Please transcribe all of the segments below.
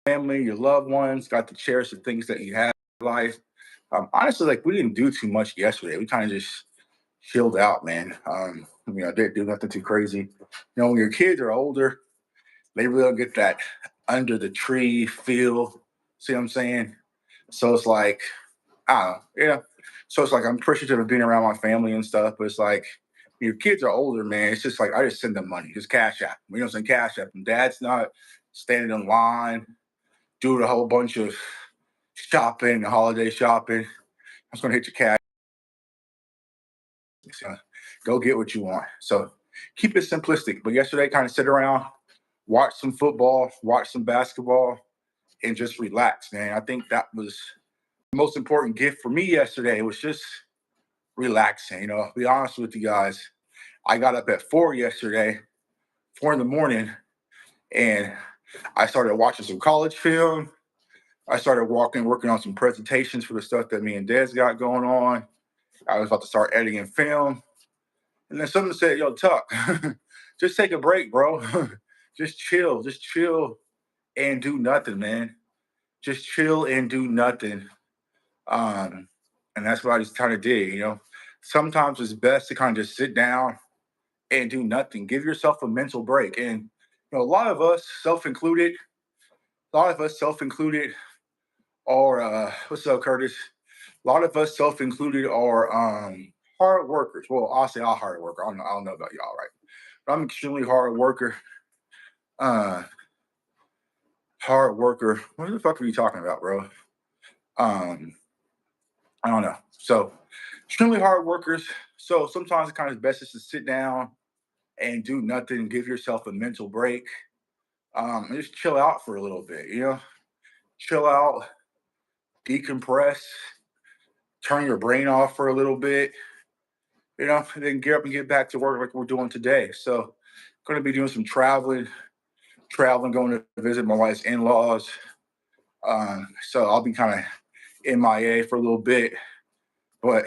family, your loved ones, got to cherish the things that you have in life. Honestly, like we didn't do too much yesterday. We kind of just chilled out, man. Didn't do nothing too crazy. When your kids are older, they really don't get that under the tree feel. See what I'm saying? So it's like, I don't know, yeah. So it's like I'm appreciative of being around my family and stuff, but it's like your kids are older, man. It's just like I just send them money, just cash app. Send cash app. And dad's not standing in line, doing a whole bunch of shopping, holiday shopping. I'm just gonna hit your cash. So go get what you want. So keep it simplistic. But yesterday, kind of sit around, watch some football, watch some basketball, and just relax, man. I think that was the most important gift for me yesterday. It was just relaxing. I'll be honest with you guys. I got up at 4 yesterday, 4 in the morning, and I started watching some college film. I started working on some presentations for the stuff that me and Dez got going on. I was about to start editing film. And then someone said, yo, Tuck, just take a break, bro. Just chill and do nothing, man. Just chill and do nothing. And that's what I just kind of did. Sometimes it's best to kind of just sit down and do nothing. Give yourself a mental break. And a lot of us, self-included, are what's up, Curtis? A lot of us, self-included, are hard workers. Well, I'll say I'm a hard worker. I don't know about y'all, right? But I'm an extremely hard worker. Uh, Hard worker. What the fuck are you talking about, bro? Um, I don't know. So, extremely hard workers. So sometimes it kind of best is to sit down and do nothing, give yourself a mental break, and just chill out for a little bit. Chill out, decompress, turn your brain off for a little bit. And then get up and get back to work like we're doing today. So, going to be doing some traveling, going to visit my wife's in-laws. So I'll be kind of MIA for a little bit, but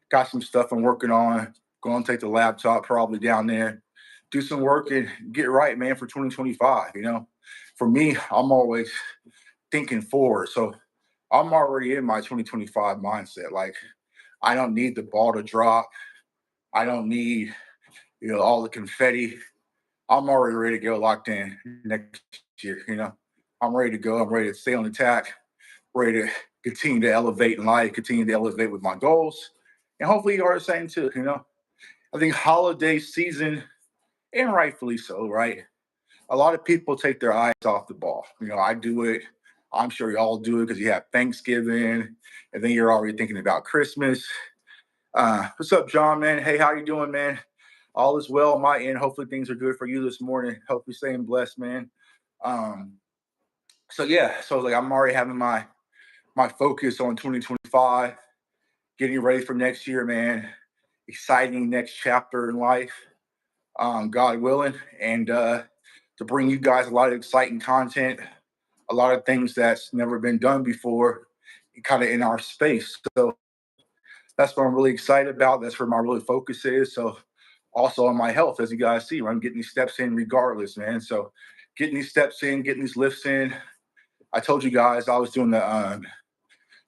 got some stuff I'm working on. Going to take the laptop probably down there, do some work and get right, man, for 2025. For me, I'm always thinking forward. So I'm already in my 2025 mindset. Like, I don't need the ball to drop. I don't need, all the confetti. I'm already ready to go locked in next year. I'm ready to go. I'm ready to stay on attack, ready to continue to elevate in life, continue to elevate with my goals. And hopefully you are the same too. I think holiday season, and rightfully so, right? A lot of people take their eyes off the ball. I do it. I'm sure y'all do it because you have Thanksgiving and then you're already thinking about Christmas. What's up, John, man? Hey, how you doing, man? All is well on my end. Hopefully things are good for you this morning. Hope you're staying blessed, man. Um, so yeah, so like I'm already having my focus on 2025, getting ready for next year, man. Exciting next chapter in life, God willing, and to bring you guys a lot of exciting content, a lot of things that's never been done before, kind of in our space. So that's what I'm really excited about. That's where my really focus is. So also on my health, as you guys see, I'm getting these steps in regardless, man. So getting these steps in, getting these lifts in. I told you guys I was doing the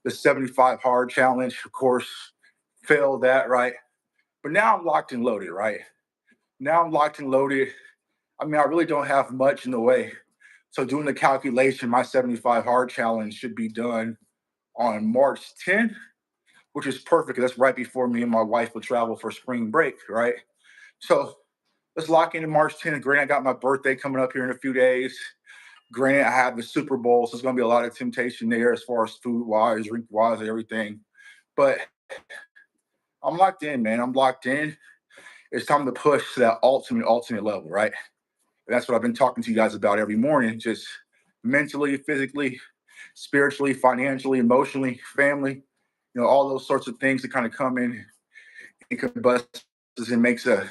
75 hard challenge. Of course, failed that, right? But now I'm locked and loaded, right? Now I'm locked and loaded. I mean, I really don't have much in the way. So doing the calculation, my 75 hard challenge should be done on March 10th, which is perfect. That's right before me and my wife will travel for spring break, right? So let's lock in March 10th. Granted, I got my birthday coming up here in a few days. Granted, I have the Super Bowl, so there's going to be a lot of temptation there as far as food wise, drink wise, and everything. But I'm locked in, man. I'm locked in. It's time to push to that ultimate level, right? And that's what I've been talking to you guys about every morning, just mentally, physically, spiritually, financially, emotionally, family, all those sorts of things that kind of come in and combust and makes a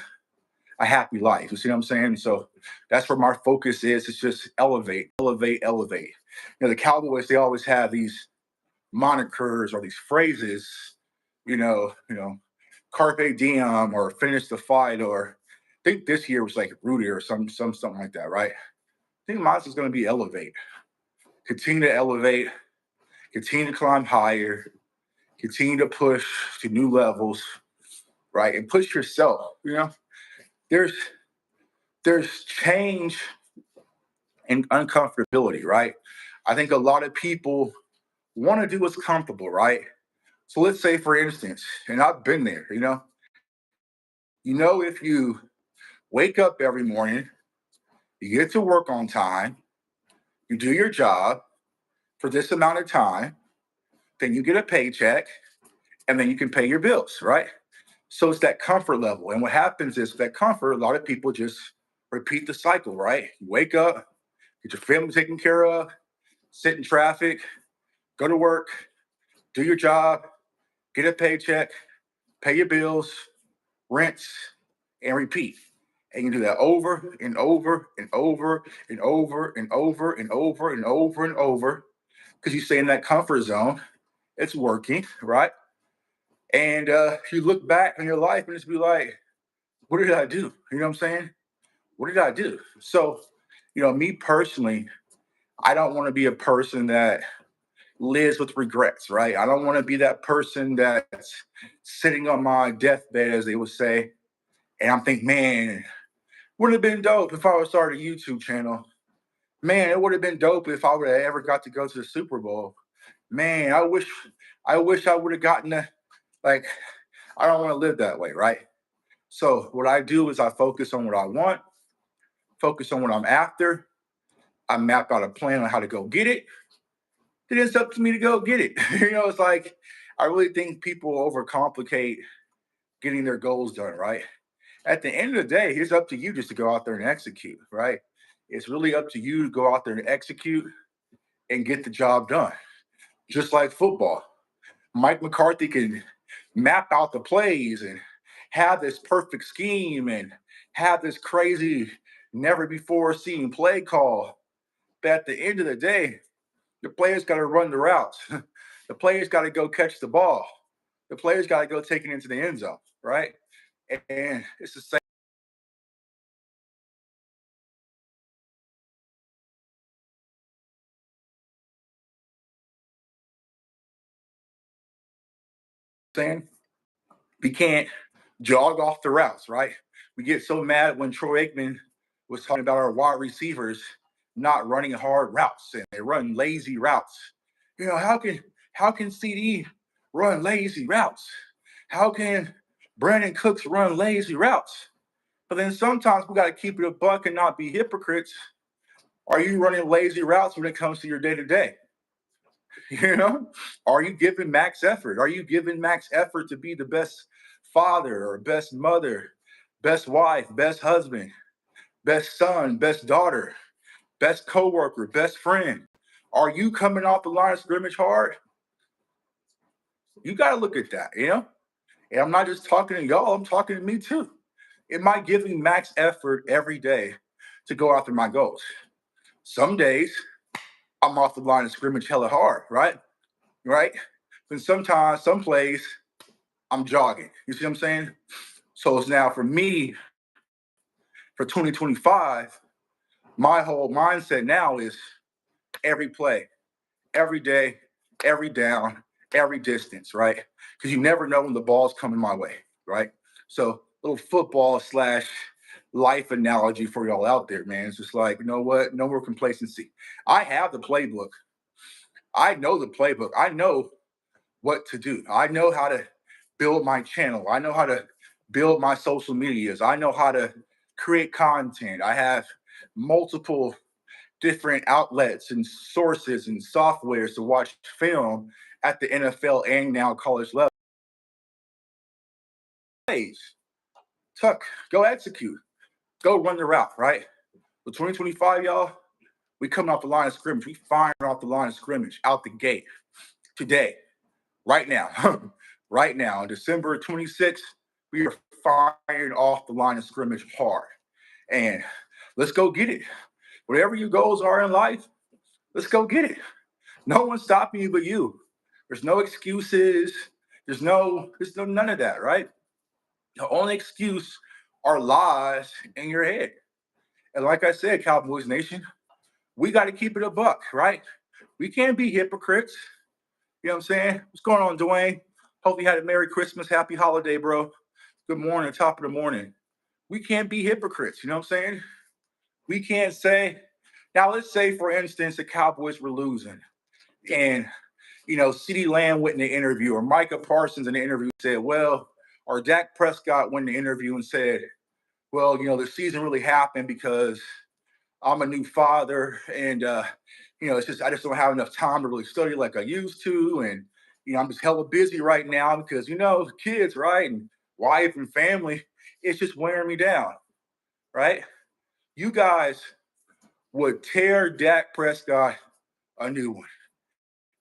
happy life. You see what I'm saying? So that's where my focus is. It's just elevate, elevate, elevate. The Cowboys, they always have these monikers or these phrases, carpe diem or finish the fight, or I think this year was like Rudy or something like that, right? I think mine is going to be elevate. continue to elevate, continue to climb higher, continue to push to new levels, right? And push yourself. There's there's change and uncomfortability, right? I think a lot of people want to do what's comfortable, right? So let's say, for instance, and I've been there, if you wake up every morning, you get to work on time, you do your job for this amount of time, then you get a paycheck, and then you can pay your bills, right? So it's that comfort level. And what happens is that comfort, a lot of people just repeat the cycle, right? You wake up, get your family taken care of, sit in traffic, go to work, do your job, get a paycheck, pay your bills, rinse, and repeat. And you do that over and over and over and over and over and over and over and over because you stay in that comfort zone. It's working, right? And you look back on your life and just be like, what did I do? You know what I'm saying? What did I do? So, me personally, I don't want to be a person that lives with regrets, right? I don't want to be that person that's sitting on my deathbed, as they would say, and I'm thinking, man, would have been dope if I would start a YouTube channel. Man, it would have been dope if I would have ever got to go to the Super Bowl. Man, I wish I would have gotten the like. I don't want to live that way, right? So what I do is I focus on what I want, focus on what I'm after. I map out a plan on how to go get it. Then it's up to me to go get it. It's like I really think people overcomplicate getting their goals done, right? At the end of the day, it's up to you just to go out there and execute, right? It's really up to you to go out there and execute and get the job done. Just like football. Mike McCarthy can map out the plays and have this perfect scheme and have this crazy, never before seen play call. But at the end of the day, the players got to run the routes. The players got to go catch the ball. The players got to go take it into the end zone, right? And it's the same thing. We can't jog off the routes, right? We get so mad when Troy Aikman was talking about our wide receivers not running hard routes and they run lazy routes. How can CD run lazy routes? How can Brandon Cooks run lazy routes? But then sometimes we got to keep it a buck and not be hypocrites. Are you running lazy routes when it comes to your day to day? You know, are you giving max effort? Are you giving max effort to be the best father or best mother, best wife, best husband, best son, best daughter, best coworker, best friend? Are you coming off the line of scrimmage hard? You got to look at that. And I'm not just talking to y'all, I'm talking to me too. Am I giving max effort every day to go after my goals? Some days I'm off the line of scrimmage hella hard, right? Right? And sometimes, some plays, I'm jogging. You see what I'm saying? So it's now for me, for 2025, my whole mindset now is every play, every day, every down, every distance, right? Because you never know when the ball's coming my way, right? So little football slash life analogy for y'all out there, man. It's just like, you know what? No more complacency. I have the playbook. I know the playbook. I know what to do. I know how to build my channel. I know how to build my social medias. I know how to create content. I have multiple different outlets and sources and softwares to watch film at the NFL and now college level. Plays, tuck, go execute, go run the route, right? With 2025, y'all, we coming off the line of scrimmage. We firing off the line of scrimmage out the gate today, right now, right now, on December 26th, we are firing off the line of scrimmage hard. And let's go get it. Whatever your goals are in life, let's go get it. No one's stopping you but you. There's no excuses. There's no none of that, right? The only excuse are lies in your head. And like I said, Cowboys Nation, we got to keep it a buck, right? We can't be hypocrites. You know what I'm saying? What's going on, Dwayne? Hope you had a Merry Christmas, Happy Holiday, bro. Good morning, top of the morning. We can't be hypocrites. You know what I'm saying? We can't say, now let's say, for instance, the Cowboys were losing and, CeeDee Lamb went in the interview or Micah Parsons in the interview said, well, or Dak Prescott went in the interview and said, well, the season really happened because I'm a new father and, it's just, I just don't have enough time to really study like I used to. And, I'm just hella busy right now because, kids, right? And wife and family, it's just wearing me down, right? You guys would tear Dak Prescott a new one.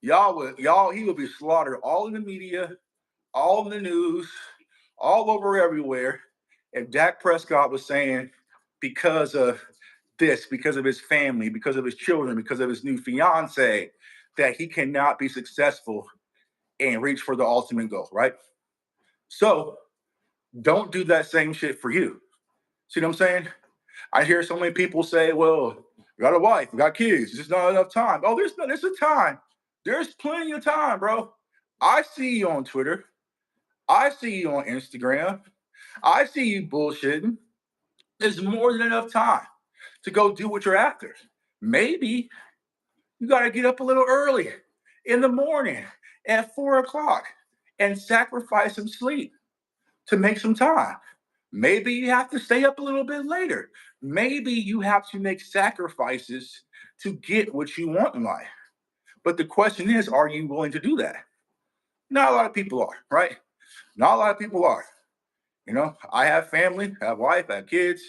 He would be slaughtered all in the media, all in the news, all over everywhere. If Dak Prescott was saying because of this, because of his family, because of his children, because of his new fiance, that he cannot be successful and reach for the ultimate goal, right? So don't do that same shit for you. See what I'm saying? I hear so many people say, well, we got a wife, we got kids, there's just not enough time. Oh, there's a time. There's plenty of time, bro. I see you on Twitter. I see you on Instagram. I see you bullshitting. There's more than enough time to go do what you're after. Maybe you got to get up a little early in the morning at 4 o'clock and sacrifice some sleep to make some time. Maybe you have to stay up a little bit later. Maybe you have to make sacrifices to get what you want in life. But the question is, are you willing to do that? Not a lot of people are, right? Not a lot of people are. I have family, I have wife, I have kids,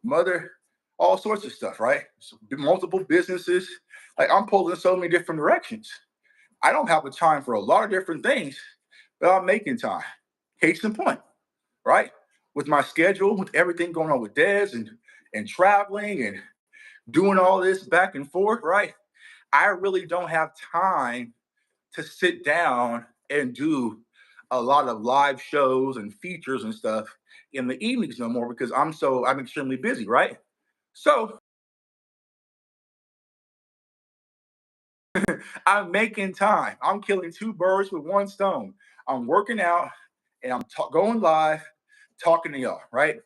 mother, all sorts of stuff, right? So, multiple businesses. Like I'm pulled in so many different directions. I don't have the time for a lot of different things, but I'm making time. Case in point, right? With my schedule, with everything going on with Des and traveling and doing all this back and forth, right? I really don't have time to sit down and do a lot of live shows and features and stuff in the evenings no more because I'm extremely busy, right? So I'm making time. I'm killing two birds with one stone. I'm working out and I'm going live, talking to y'all, right?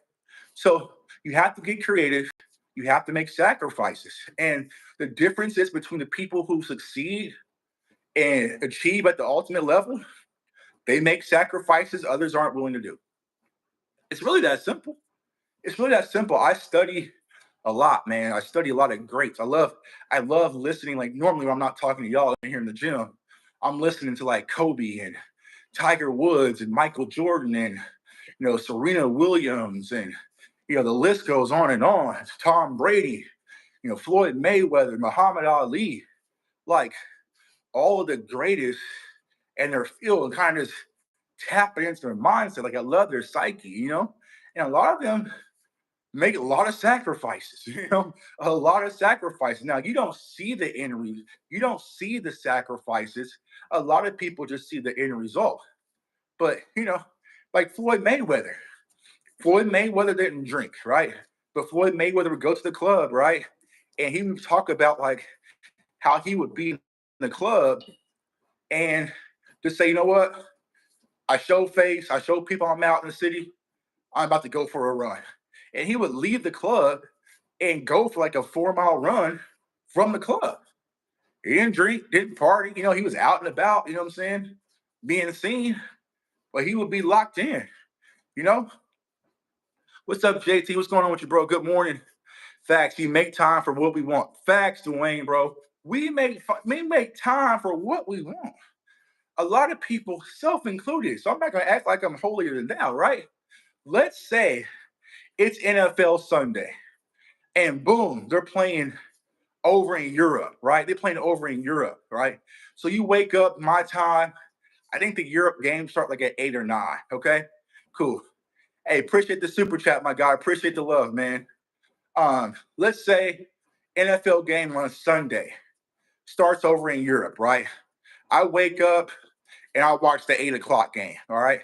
So you have to get creative. You have to make sacrifices. And the difference is between the people who succeed and achieve at the ultimate level, they make sacrifices others aren't willing to do. It's really that simple. It's really that simple. I study a lot, man. I study a lot of greats. I love listening. Like normally when I'm not talking to y'all in here in the gym, I'm listening to like Kobe and Tiger Woods and Michael Jordan and Serena Williams and the list goes on and on. Tom Brady, Floyd Mayweather, Muhammad Ali, like all of the greatest and their field and kind of tap into their mindset. Like I love their psyche. And a lot of them make a lot of sacrifices, a lot of sacrifices. Now, you don't see the end result, you don't see the sacrifices. A lot of people just see the end result. But, like Floyd Mayweather. Floyd Mayweather didn't drink, right? But Floyd Mayweather would go to the club, right? And he would talk about like how he would be in the club and just say, you know what? I show face, I show people I'm out in the city, I'm about to go for a run. And he would leave the club and go for like a 4 mile run from the club. He didn't drink, didn't party, he was out and about, you know what I'm saying? Being seen, but he would be locked in, you know? What's up, JT? What's going on with you, bro? Good morning. Facts. You make time for what we want. Facts, Dwayne, bro. We make time for what we want. A lot of people, self-included. So I'm not gonna act like I'm holier than thou, right? Let's say it's NFL Sunday, and boom, they're playing over in Europe, right? They're playing over in Europe, right? So you wake up my time. I think the Europe games start like at 8 or 9. Okay, cool. Hey, appreciate the super chat, my guy. Appreciate the love, man. Let's say NFL game on Sunday starts over in Europe, right? I wake up and I watch the 8 o'clock game. All right.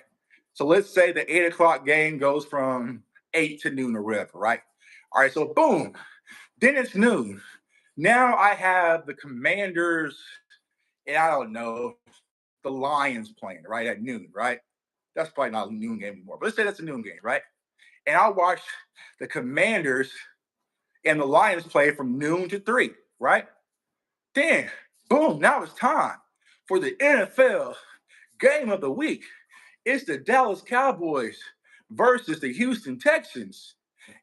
So let's say the 8 o'clock game goes from 8 to noon or whatever, right? All right. So boom, then it's noon. Now I have the Commanders and I don't know, the Lions playing, right, at noon, right? That's probably not a noon game anymore, but let's say that's a noon game, right? And I watched the Commanders and the Lions play from noon to 3, right? Then, boom, now it's time for the NFL game of the week. It's the Dallas Cowboys versus the Houston Texans.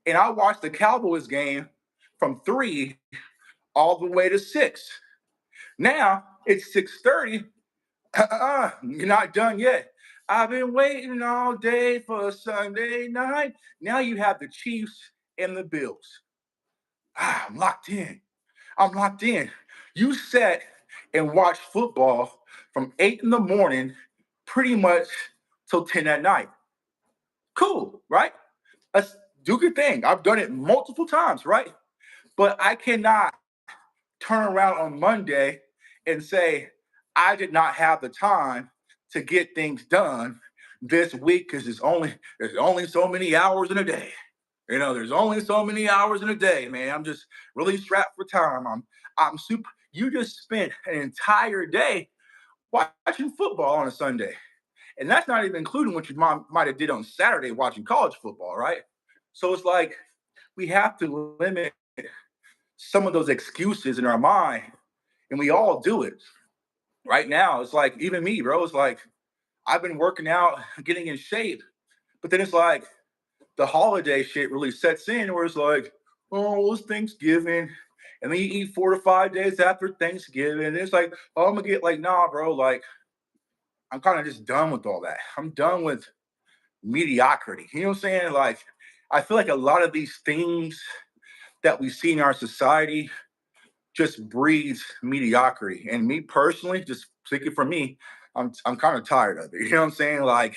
And I watched the Cowboys game from 3 all the way to 6. Now it's 6:30. You're not done yet. I've been waiting all day for a Sunday night. Now you have the Chiefs and the Bills. I'm locked in. I'm locked in. You sat and watched football from 8 in the morning pretty much till 10 at night. Cool, right? Let's do your thing. I've done it multiple times, right? But I cannot turn around on Monday and say, I did not have the time to get things done this week because there's only so many hours in a day. There's only so many hours in a day, man. I'm just really strapped for time. I'm super. You just spent an entire day watching football on a Sunday, and that's not even including what your mom might have did on Saturday watching college football, right? So it's like we have to limit some of those excuses in our mind, and we all do it. Right now, it's like even me, bro. It's like I've been working out, getting in shape, but then it's like the holiday shit really sets in where it's like, oh, it's Thanksgiving. And then you eat 4 to 5 days after Thanksgiving. And it's like, oh, I'm gonna get like, nah, bro. Like, I'm kind of just done with all that. I'm done with mediocrity. You know what I'm saying? Like, I feel like a lot of these things that we see in our society just breeds mediocrity. And me personally, just speaking for me, I'm kind of tired of it. You know what I'm saying? Like,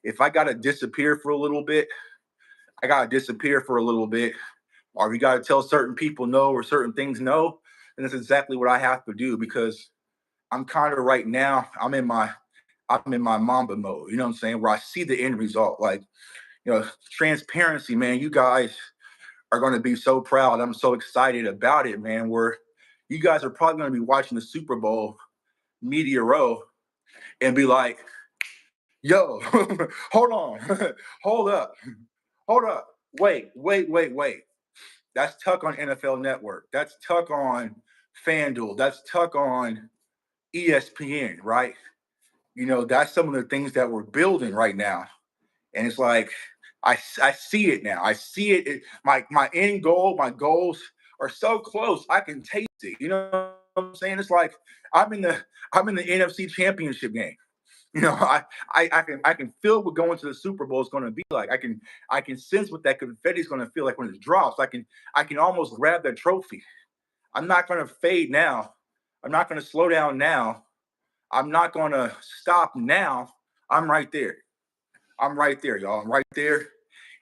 if I gotta disappear for a little bit, I gotta disappear for a little bit, or if you gotta tell certain people no or certain things no, and that's exactly what I have to do because I'm kind of right now, I'm in my Mamba mode, you know what I'm saying? Where I see the end result. Like, transparency, man. You guys are gonna be so proud. I'm so excited about it, man. Where you guys are probably gonna be watching the Super Bowl media row and be like, yo, hold on, hold up, hold up, wait. That's Tuck on NFL Network. That's Tuck on FanDuel. That's Tuck on ESPN, right? That's some of the things that we're building right now. And it's like, I see it now. I see it. My end goal, my goals are so close. I can taste it. You know what I'm saying? It's like I'm in the NFC Championship game. I can feel what going to the Super Bowl is going to be like. I can sense what that confetti is going to feel like when it drops. I can almost grab that trophy. I'm not going to fade now. I'm not going to slow down now. I'm not going to stop now. I'm right there. I'm right there, y'all. I'm right there.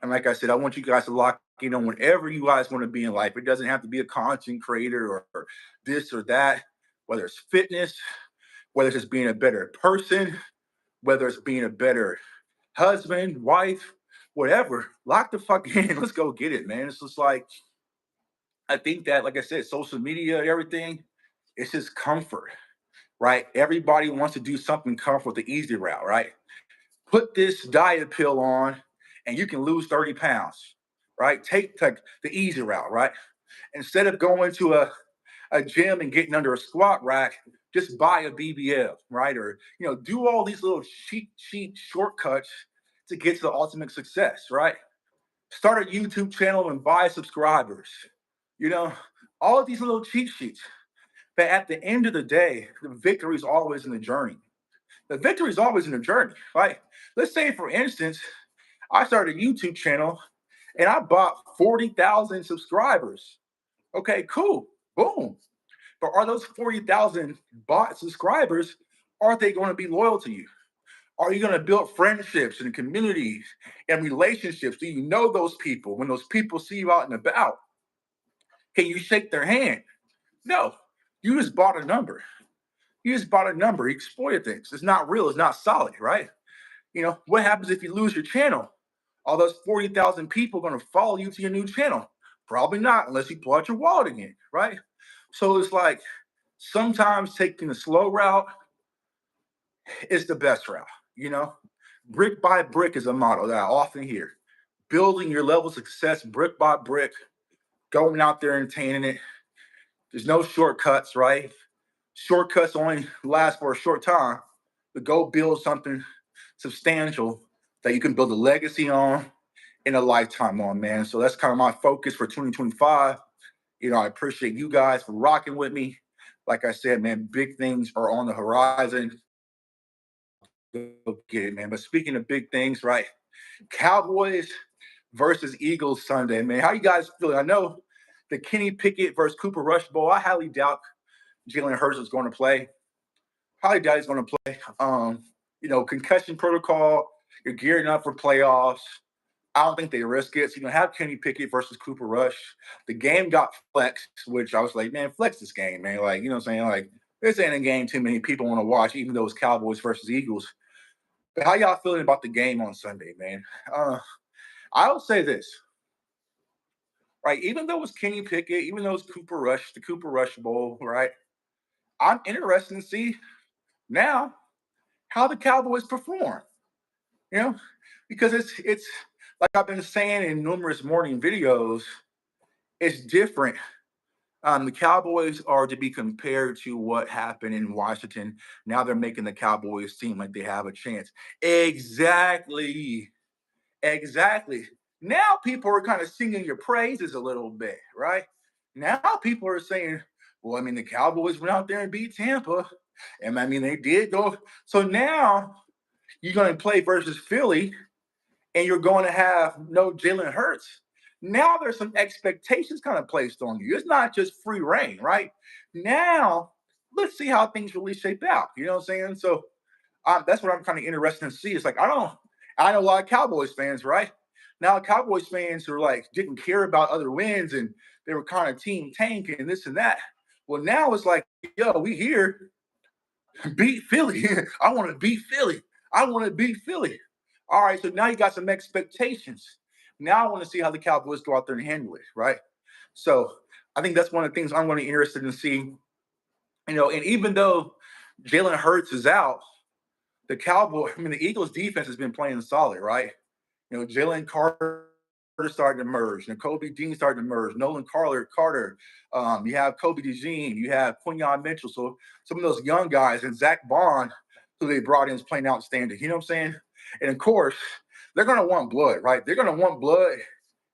And like I said, I want you guys to lock in on whatever you guys want to be in life. It doesn't have to be a content creator or this or that, whether it's fitness, whether it's just being a better person, whether it's being a better husband, wife, whatever. Lock the fuck in. Let's go get it, man. It's just like, I think that, like I said, social media, everything, it's just comfort, right? Everybody wants to do something comfort, the easy route, right? Put this diet pill on and you can lose 30 pounds, right? Take like the easy route, right? Instead of going to a gym and getting under a squat rack, just buy a BBL, right? Or, do all these little cheap shortcuts to get to the ultimate success, right? Start a YouTube channel and buy subscribers, you know, all of these little cheat sheets. But at the end of the day, the victory is always in the journey. The victory is always in the journey, right? Let's say, for instance, I started a YouTube channel and I bought 40,000 subscribers. Okay, cool. Boom. But are those 40,000 bought subscribers, are they going to be loyal to you? Are you going to build friendships and communities and relationships? Do you know those people? When those people see you out and about, can you shake their hand? No. You just bought a number. You just bought a number. You exploited things. It's not real. It's not solid, right? What happens if you lose your channel? All those 40,000 people are going to follow you to your new channel. Probably not, unless you pull out your wallet again, right? So it's like, Sometimes taking the slow route is the best route, you know? Brick by brick is a model that I often hear. Building your level of success brick by brick, going out there and attaining it. There's no shortcuts, right? Shortcuts only last for a short time, but go build something substantial that you can build a legacy on and a lifetime on, man. So that's kind of my focus for 2025. I appreciate you guys for rocking with me. Like I said, man, big things are on the horizon. Go get it, man. But speaking of big things, right? Cowboys versus Eagles Sunday, man. How you guys feeling? I know the Kenny Pickett versus Cooper Rush Bowl. I highly doubt Jalen Hurts is going to play. Highly doubt he's going to play. Concussion protocol. You're gearing up for playoffs. I don't think they risk it. So, have Kenny Pickett versus Cooper Rush. The game got flexed, which I was like, man, flex this game, man. Like, what I'm saying? Like, this ain't a game too many people want to watch, even though it's Cowboys versus Eagles. But how y'all feeling about the game on Sunday, man? I'll say this, right? Even though it's Kenny Pickett, even though it's Cooper Rush, the Cooper Rush Bowl, right? I'm interested to see now how the Cowboys perform, you know, because it's like I've been saying in numerous morning videos, it's different. The Cowboys are to be compared to what happened in Washington. Now they're making the Cowboys seem like they have a chance. Exactly. Exactly. Now people are kind of singing your praises a little bit, right? Now people are saying, well, I mean, the Cowboys went out there and beat Tampa. And I mean, they did go. So now you're going to play versus Philly and you're going to have no Jalen Hurts. Now there's some expectations kind of placed on you. It's not just free reign, right? Now let's see how things really shape out. You know what I'm saying? So that's what I'm kind of interested to see. It's like I know a lot of Cowboys fans, right? Now Cowboys fans who are like didn't care about other wins and they were kind of team tanking and this and that. Well, now it's like, yo, we here beat Philly. I want to beat Philly. I want to beat Philly. All right, so now you got some expectations. Now I want to see how the Cowboys go out there and handle it, right? So I think that's one of the things I'm going to be interested in see. And even though Jalen Hurts is out, the Eagles defense has been playing solid, right? Jalen Carter starting to emerge, Kobe Dean starting to emerge, Nolan Carter. You have Kobe DeJean, you have Quinyon Mitchell. So some of those young guys and Zach Bond, who they brought in, is playing outstanding. You know what I'm saying? And of course, they're going to want blood, right? They're going to want blood.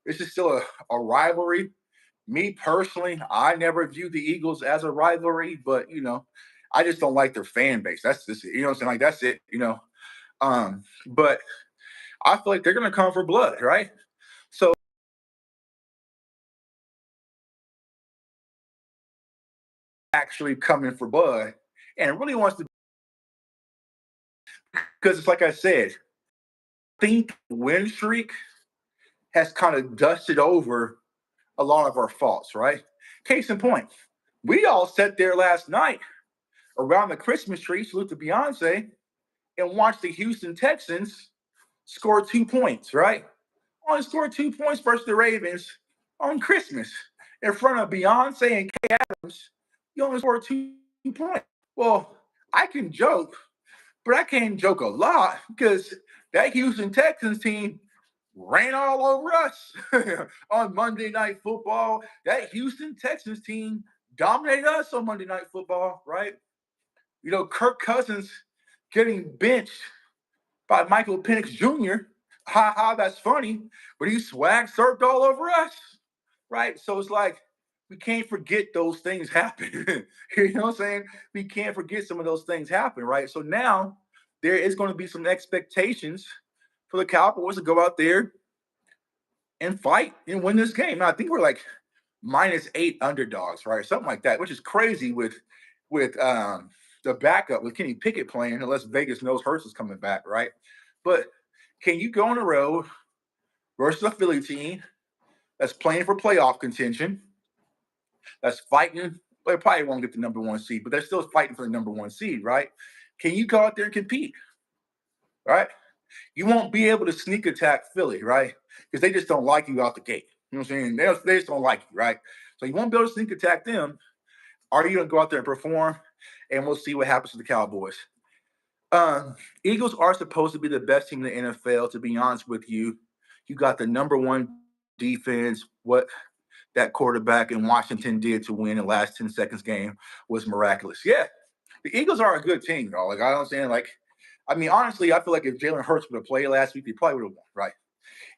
It's just still a rivalry. Me personally, I never view the Eagles as a rivalry, but I just don't like their fan base. That's just it. You know what I'm saying? Like that's it. But I feel like they're gonna come for blood, right? So actually coming for blood and really wants to, because it's like I said, I think the win streak has kind of dusted over a lot of our faults, right? Case in point, we all sat there last night around the Christmas tree, salute to Beyonce, and watched the Houston Texans score 2 points, right? Only scored 2 points versus the Ravens on Christmas in front of Beyonce and Kay Adams. You only scored 2 points. Well, I can joke, but I can't joke a lot because that Houston Texans team ran all over us on Monday Night Football. That Houston Texans team dominated us on Monday Night Football, right? Kirk Cousins getting benched by Michael Penix Jr. Ha ha, that's funny. But he swag surfed all over us, right? So it's like we can't forget those things happen. You know what I'm saying? We can't forget some of those things happen, right? So now there is going to be some expectations for the Cowboys to go out there and fight and win this game. Now, I think we're like -8 underdogs, right? Something like that, which is crazy with the backup with Kenny Pickett playing, unless Vegas knows Hurts is coming back, right? But can you go on the road versus a Philly team that's playing for playoff contention, that's fighting? They probably won't get the number one seed, but they're still fighting for the number one seed, right? Can you go out there and compete, right? You won't be able to sneak attack Philly, right? Because they just don't like you out the gate. You know what I'm saying? They just don't like you, right? So you won't be able to sneak attack them. Are you going to go out there and perform? And we'll see what happens to the Cowboys. Um, Eagles are supposed to be the best team in the NFL. To be honest with you, you got the number one defense. What that quarterback in Washington did to win the last 10 seconds game was miraculous. Yeah, the Eagles are a good team, y'all. Like I don't understand. Like, I mean, honestly, I feel like if Jalen Hurts would have played last week, he probably would have won, right?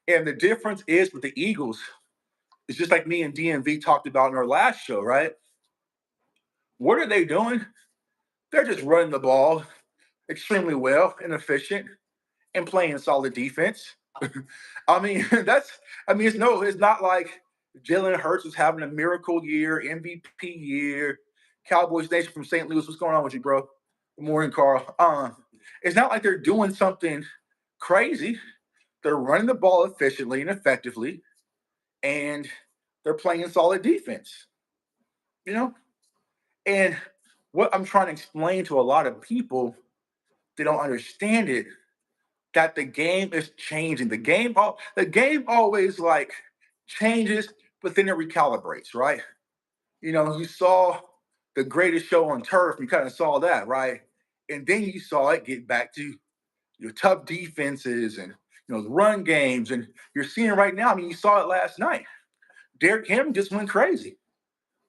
And the difference is with the Eagles, it's just like me and DMV talked about in our last show, right? What are they doing? They're just running the ball extremely well and efficient and playing solid defense. I mean, it's not like Jalen Hurts was having a miracle year, MVP year. Cowboys Nation from St. Louis, what's going on with you, bro? Good morning, Carl. It's not like they're doing something crazy. They're running the ball efficiently and effectively, and they're playing solid defense. You know, and what I'm trying to explain to a lot of people, they don't understand it, that the game is changing. The game always like changes, but then it recalibrates, right? You saw the greatest show on turf, you kind of saw that, right? And then you saw it get back to your tough defenses and the run games, and you're seeing it right now. I mean, you saw it last night. Derrick Henry just went crazy.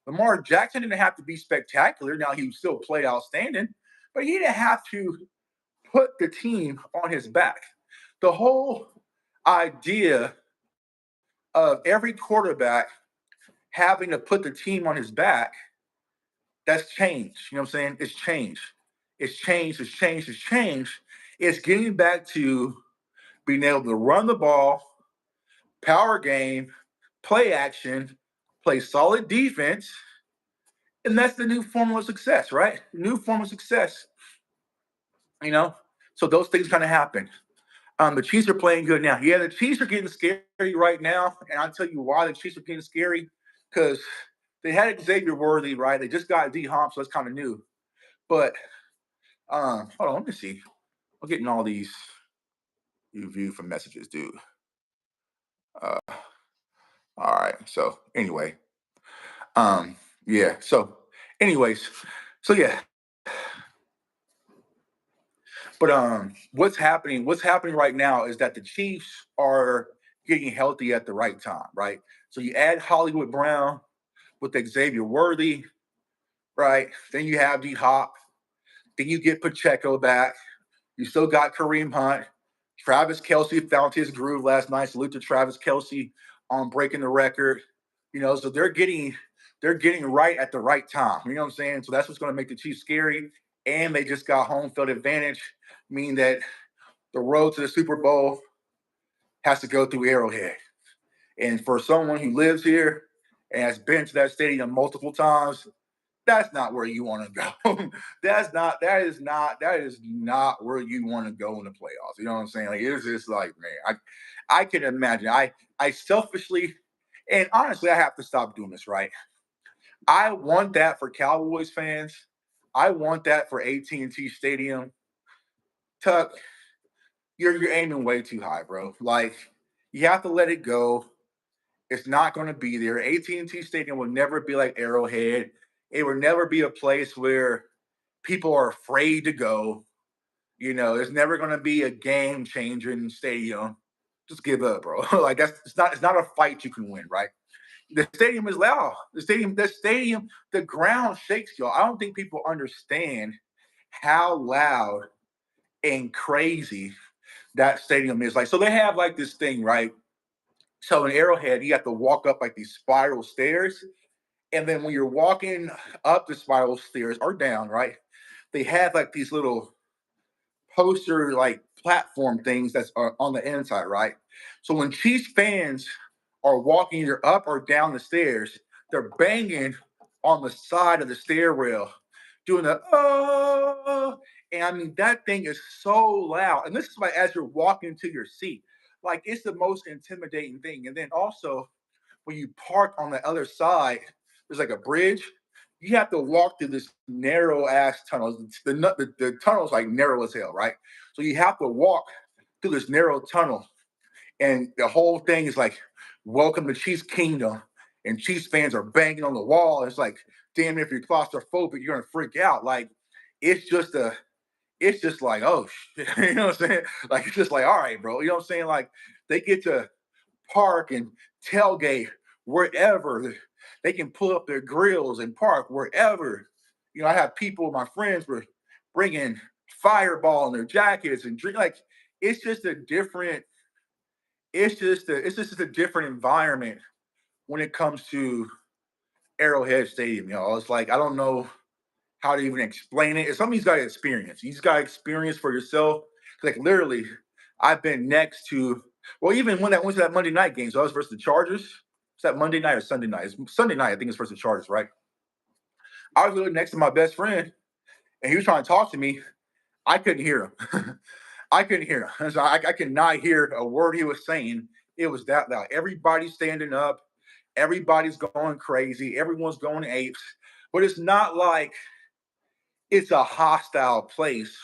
Lamar Jackson didn't have to be spectacular. Now he still played outstanding, but he didn't have to put the team on his back. The whole idea of every quarterback having to put the team on his back, that's changed. You know what I'm saying? It's changed. It's changed. It's changed. It's changed. It's getting back to being able to run the ball, power game, play action, play solid defense. And that's the new formula of success, right? New form of success, you know? So those things kind of happen. The Chiefs are playing good now. Yeah, the Chiefs are getting scary right now, and I'll tell you why the Chiefs are getting scary. Because they had Xavier Worthy, right? They just got D Hop, so that's kind of new. But hold on, let me see. I'm getting all these review from messages, dude. Uh, all right. So anyway, yeah. So, anyways, so yeah. But what's happening? What's happening right now is that the Chiefs are getting healthy at the right time, right? So you add Hollywood Brown with Xavier Worthy, right? Then you have D Hop. Then you get Pacheco back. You still got Kareem Hunt. Travis Kelce found his groove last night. Salute to Travis Kelce on breaking the record. So they're getting right at the right time. You know what I'm saying? So that's what's going to make the Chiefs scary. And they just got home field advantage, meaning that the road to the Super Bowl has to go through Arrowhead. And for someone who lives here and has been to that stadium multiple times, that's not where you want to go. That is not where you want to go in the playoffs. You know what I'm saying? Like it's just like, man, I can imagine. I selfishly and honestly, I have to stop doing this, right? I want that for Cowboys fans. I want that for AT&T Stadium. Tuck, you're aiming way too high, bro. Like you have to let it go. It's not going to be there. AT&T Stadium will never be like Arrowhead. It will never be a place where people are afraid to go. It's never going to be a game changing stadium. Just give up, bro. Like it's not a fight you can win, right? The stadium is loud. The stadium, the ground shakes, y'all. I don't think people understand how loud and crazy that stadium is. Like, so they have like this thing, right? So in Arrowhead, you have to walk up like these spiral stairs. And then when you're walking up the spiral stairs or down, right? They have like these little poster like platform things that's on the inside, right? So when Chiefs fans are walking either up or down the stairs, they're banging on the side of the stairwell, doing the oh, and I mean that thing is so loud. And this is why as you're walking to your seat, like it's the most intimidating thing. And then also when you park on the other side, there's like a bridge. You have to walk through this narrow ass tunnel. The tunnel's like narrow as hell, right? So you have to walk through this narrow tunnel, and the whole thing is like, "Welcome to Chiefs Kingdom," and Chiefs fans are banging on the wall. It's like damn, if you're claustrophobic, you're gonna freak out. Like it's just a it's just like, oh shit. You know what I'm saying? Like it's just like, all right, bro. You know what I'm saying? Like they get to park and tailgate wherever. They can pull up their grills and park wherever. You know, I have people, my friends were bringing Fireball in their jackets and drink. Like it's just a different. It's just a different environment when it comes to Arrowhead Stadium, y'all. It's like I don't know how to even explain it. It's something he's got to experience. He's got to experience for yourself. Like literally, I've been next to even when that went to that Monday night game, so I was versus the Chargers. It's that Monday night or Sunday night? It's Sunday night, I think it's versus the Chargers, right? I was literally next to my best friend, and he was trying to talk to me. I couldn't hear him. I couldn't hear him. So I could not hear a word he was saying. It was that loud. Everybody's standing up. Everybody's going crazy. Everyone's going apes. But it's not like it's a hostile place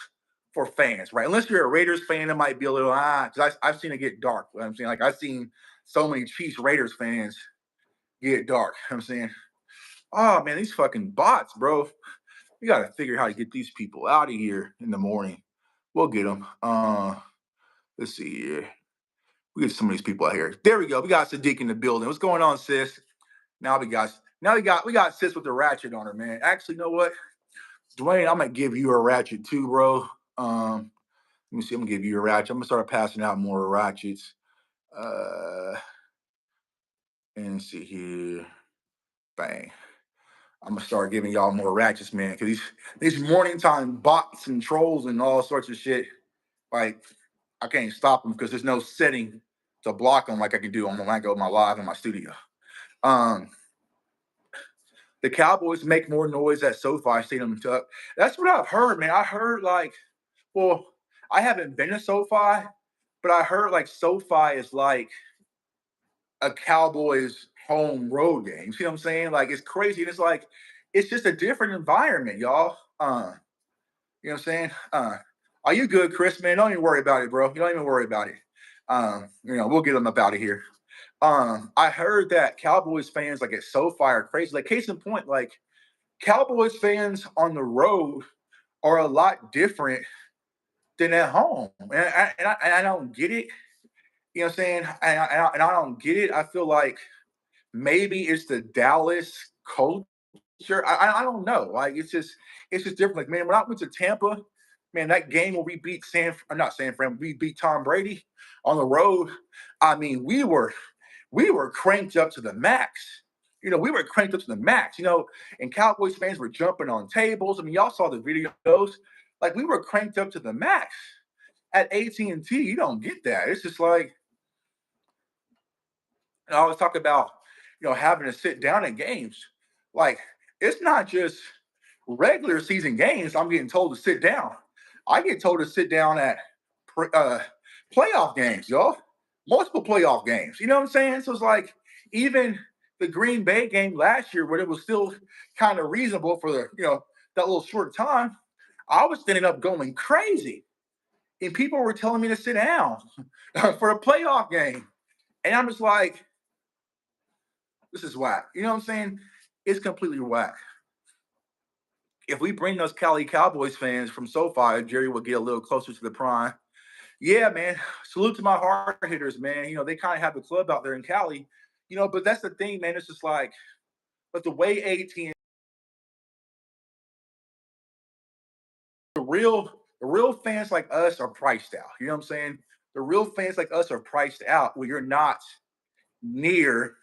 for fans, right? Unless you're a Raiders fan, it might be a little because I've seen it get dark. You know what I'm saying, like I've seen so many Chiefs Raiders fans get dark. You know what I'm saying, oh man, these fucking bots, bro. We got to figure out how to get these people out of here in the morning. We'll get them. Let's see here. We get some of these people out here. There we go. We got Sadiq in the building. What's going on, sis? Now we got sis with the ratchet on her, man. Actually, you know what? Dwayne, I'm gonna give you a ratchet too, bro. Let me see. I'm gonna give you a ratchet. I'm gonna start passing out more ratchets. Uh, and see here. Bang. I'm gonna start giving y'all more ratchets, man. Because these morning time bots and trolls and all sorts of shit, like I can't stop them because there's no setting to block them like I can do on when I go my live in my studio. Um, the Cowboys make more noise at SoFi Stadium. That's what I've heard, man. I heard like, well, I haven't been to SoFi, but I heard like SoFi is like a Cowboys home road game. See what I'm saying? Like it's crazy. And it's like it's just a different environment, y'all. You know what I'm saying? Are you good, Chris? Man, don't even worry about it, bro. You don't even worry about it. We'll get them up out of here. I heard that Cowboys fans like at SoFi are crazy. Like case in point, like Cowboys fans on the road are a lot different than at home, and I don't get it. You know what I'm saying? And I don't get it. I feel like maybe it's the Dallas culture. I don't know. Like it's just different. Like man, when I went to Tampa, man, that game where we beat not San Fran, we beat Tom Brady on the road. I mean, we were cranked up to the max. We were cranked up to the max. And Cowboys fans were jumping on tables. I mean, y'all saw the videos. Like we were cranked up to the max. At AT&T, you don't get that. It's just like I always talk about, having to sit down at games. Like it's not just regular season games. I'm getting told to sit down. I get told to sit down at uh, playoff games, y'all. Multiple playoff games. You know what I'm saying? So it's like even the Green Bay game last year, where it was still kind of reasonable for that little short time. I was standing up going crazy, and people were telling me to sit down for a playoff game, and I'm just like, this is whack. You know what I'm saying? It's completely whack. If we bring those Cali Cowboys fans from SoFi, Jerry will get a little closer to the prime. Yeah, man. Salute to my hard hitters, man. They kind of have the club out there in Cali. But that's the thing, man. It's just like, but the way AT&T, the real fans like us are priced out. You know what I'm saying? The real fans like us are priced out where you're not near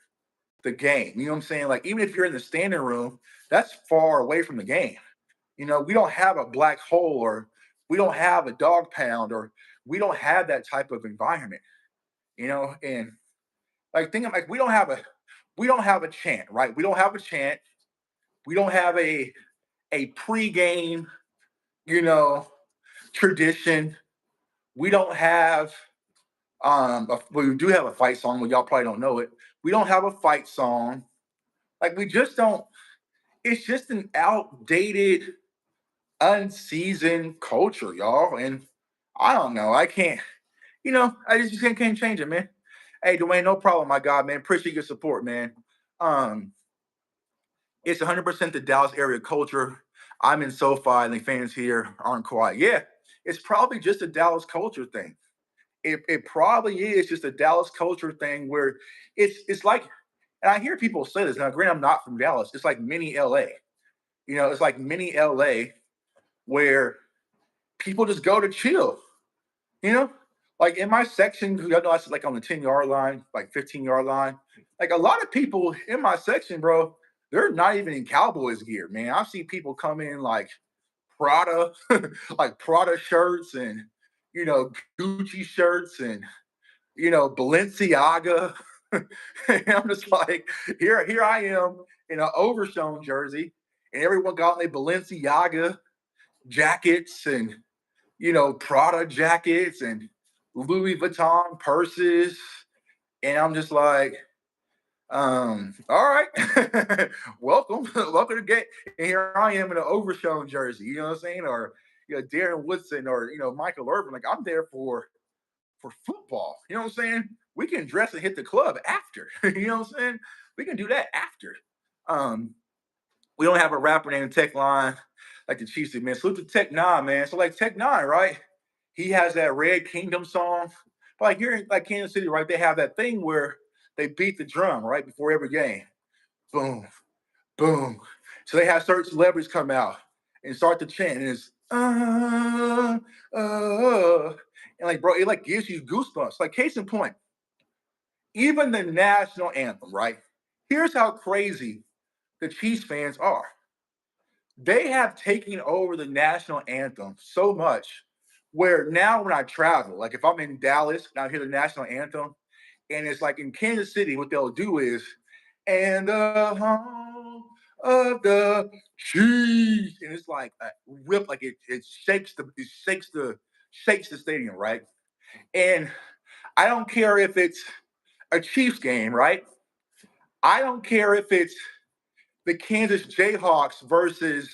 the game. You know what I'm saying? Like even if you're in the standing room, that's far away from the game. We don't have a black hole or we don't have a dog pound or we don't have that type of environment. And like think of like we don't have a chant, right? We don't have a chant. We don't have a pregame, you know, tradition. We don't have we do have a fight song, but y'all probably don't know it. We don't have a fight song. Like we just don't, it's just an outdated, unseasoned culture, y'all. And I don't know. I can't, I just can't change it, man. Hey, Dwayne, no problem, my God, man. Appreciate your support, man. Um, It's 100% the Dallas area culture. I'm in SoFi, and the fans here aren't quiet. Yeah, it's probably just a Dallas culture thing. It probably is just a Dallas culture thing where it's like, and I hear people say this. Now, granted, I'm not from Dallas. It's like mini LA. It's like mini LA where people just go to chill. You know, like in my section, I know I said like on the 10-yard line, like 15-yard line. Like a lot of people in my section, bro, they're not even in Cowboys gear, man. I've seen people come in like Prada, like Prada shirts and Gucci shirts and Balenciaga. And I'm just like, here I am in an overshown jersey, and everyone got their Balenciaga jackets and Prada jackets and Louis Vuitton purses. And I'm just like, all right, welcome, welcome to get. And here I am in an overshown jersey, you know what I'm saying? Or Darren Woodson or Michael Irvin. Like I'm there for football. You know what I'm saying? We can dress and hit the club after. You know what I'm saying? We can do that after. Um, we don't have a rapper named Tech Line like the Chiefs did, man. Salute to Tech Nine, man. So like Tech Nine, right? He has that Red Kingdom song. But like here in like Kansas City, right? They have that thing where they beat the drum right before every game. Boom, boom. So they have certain celebrities come out and start to chant, and it's and like bro, it like gives you goosebumps. Like case in point, even the national anthem, right? Here's how crazy the Chiefs fans are. They have taken over the national anthem so much where now when I travel, like if I'm in Dallas and I hear the national anthem, and it's like in Kansas City, what they'll do is, and the home of the Chiefs, and it's like a rip, like it shakes the stadium, right? And I don't care if it's a Chiefs game, right? I don't care if it's the Kansas Jayhawks versus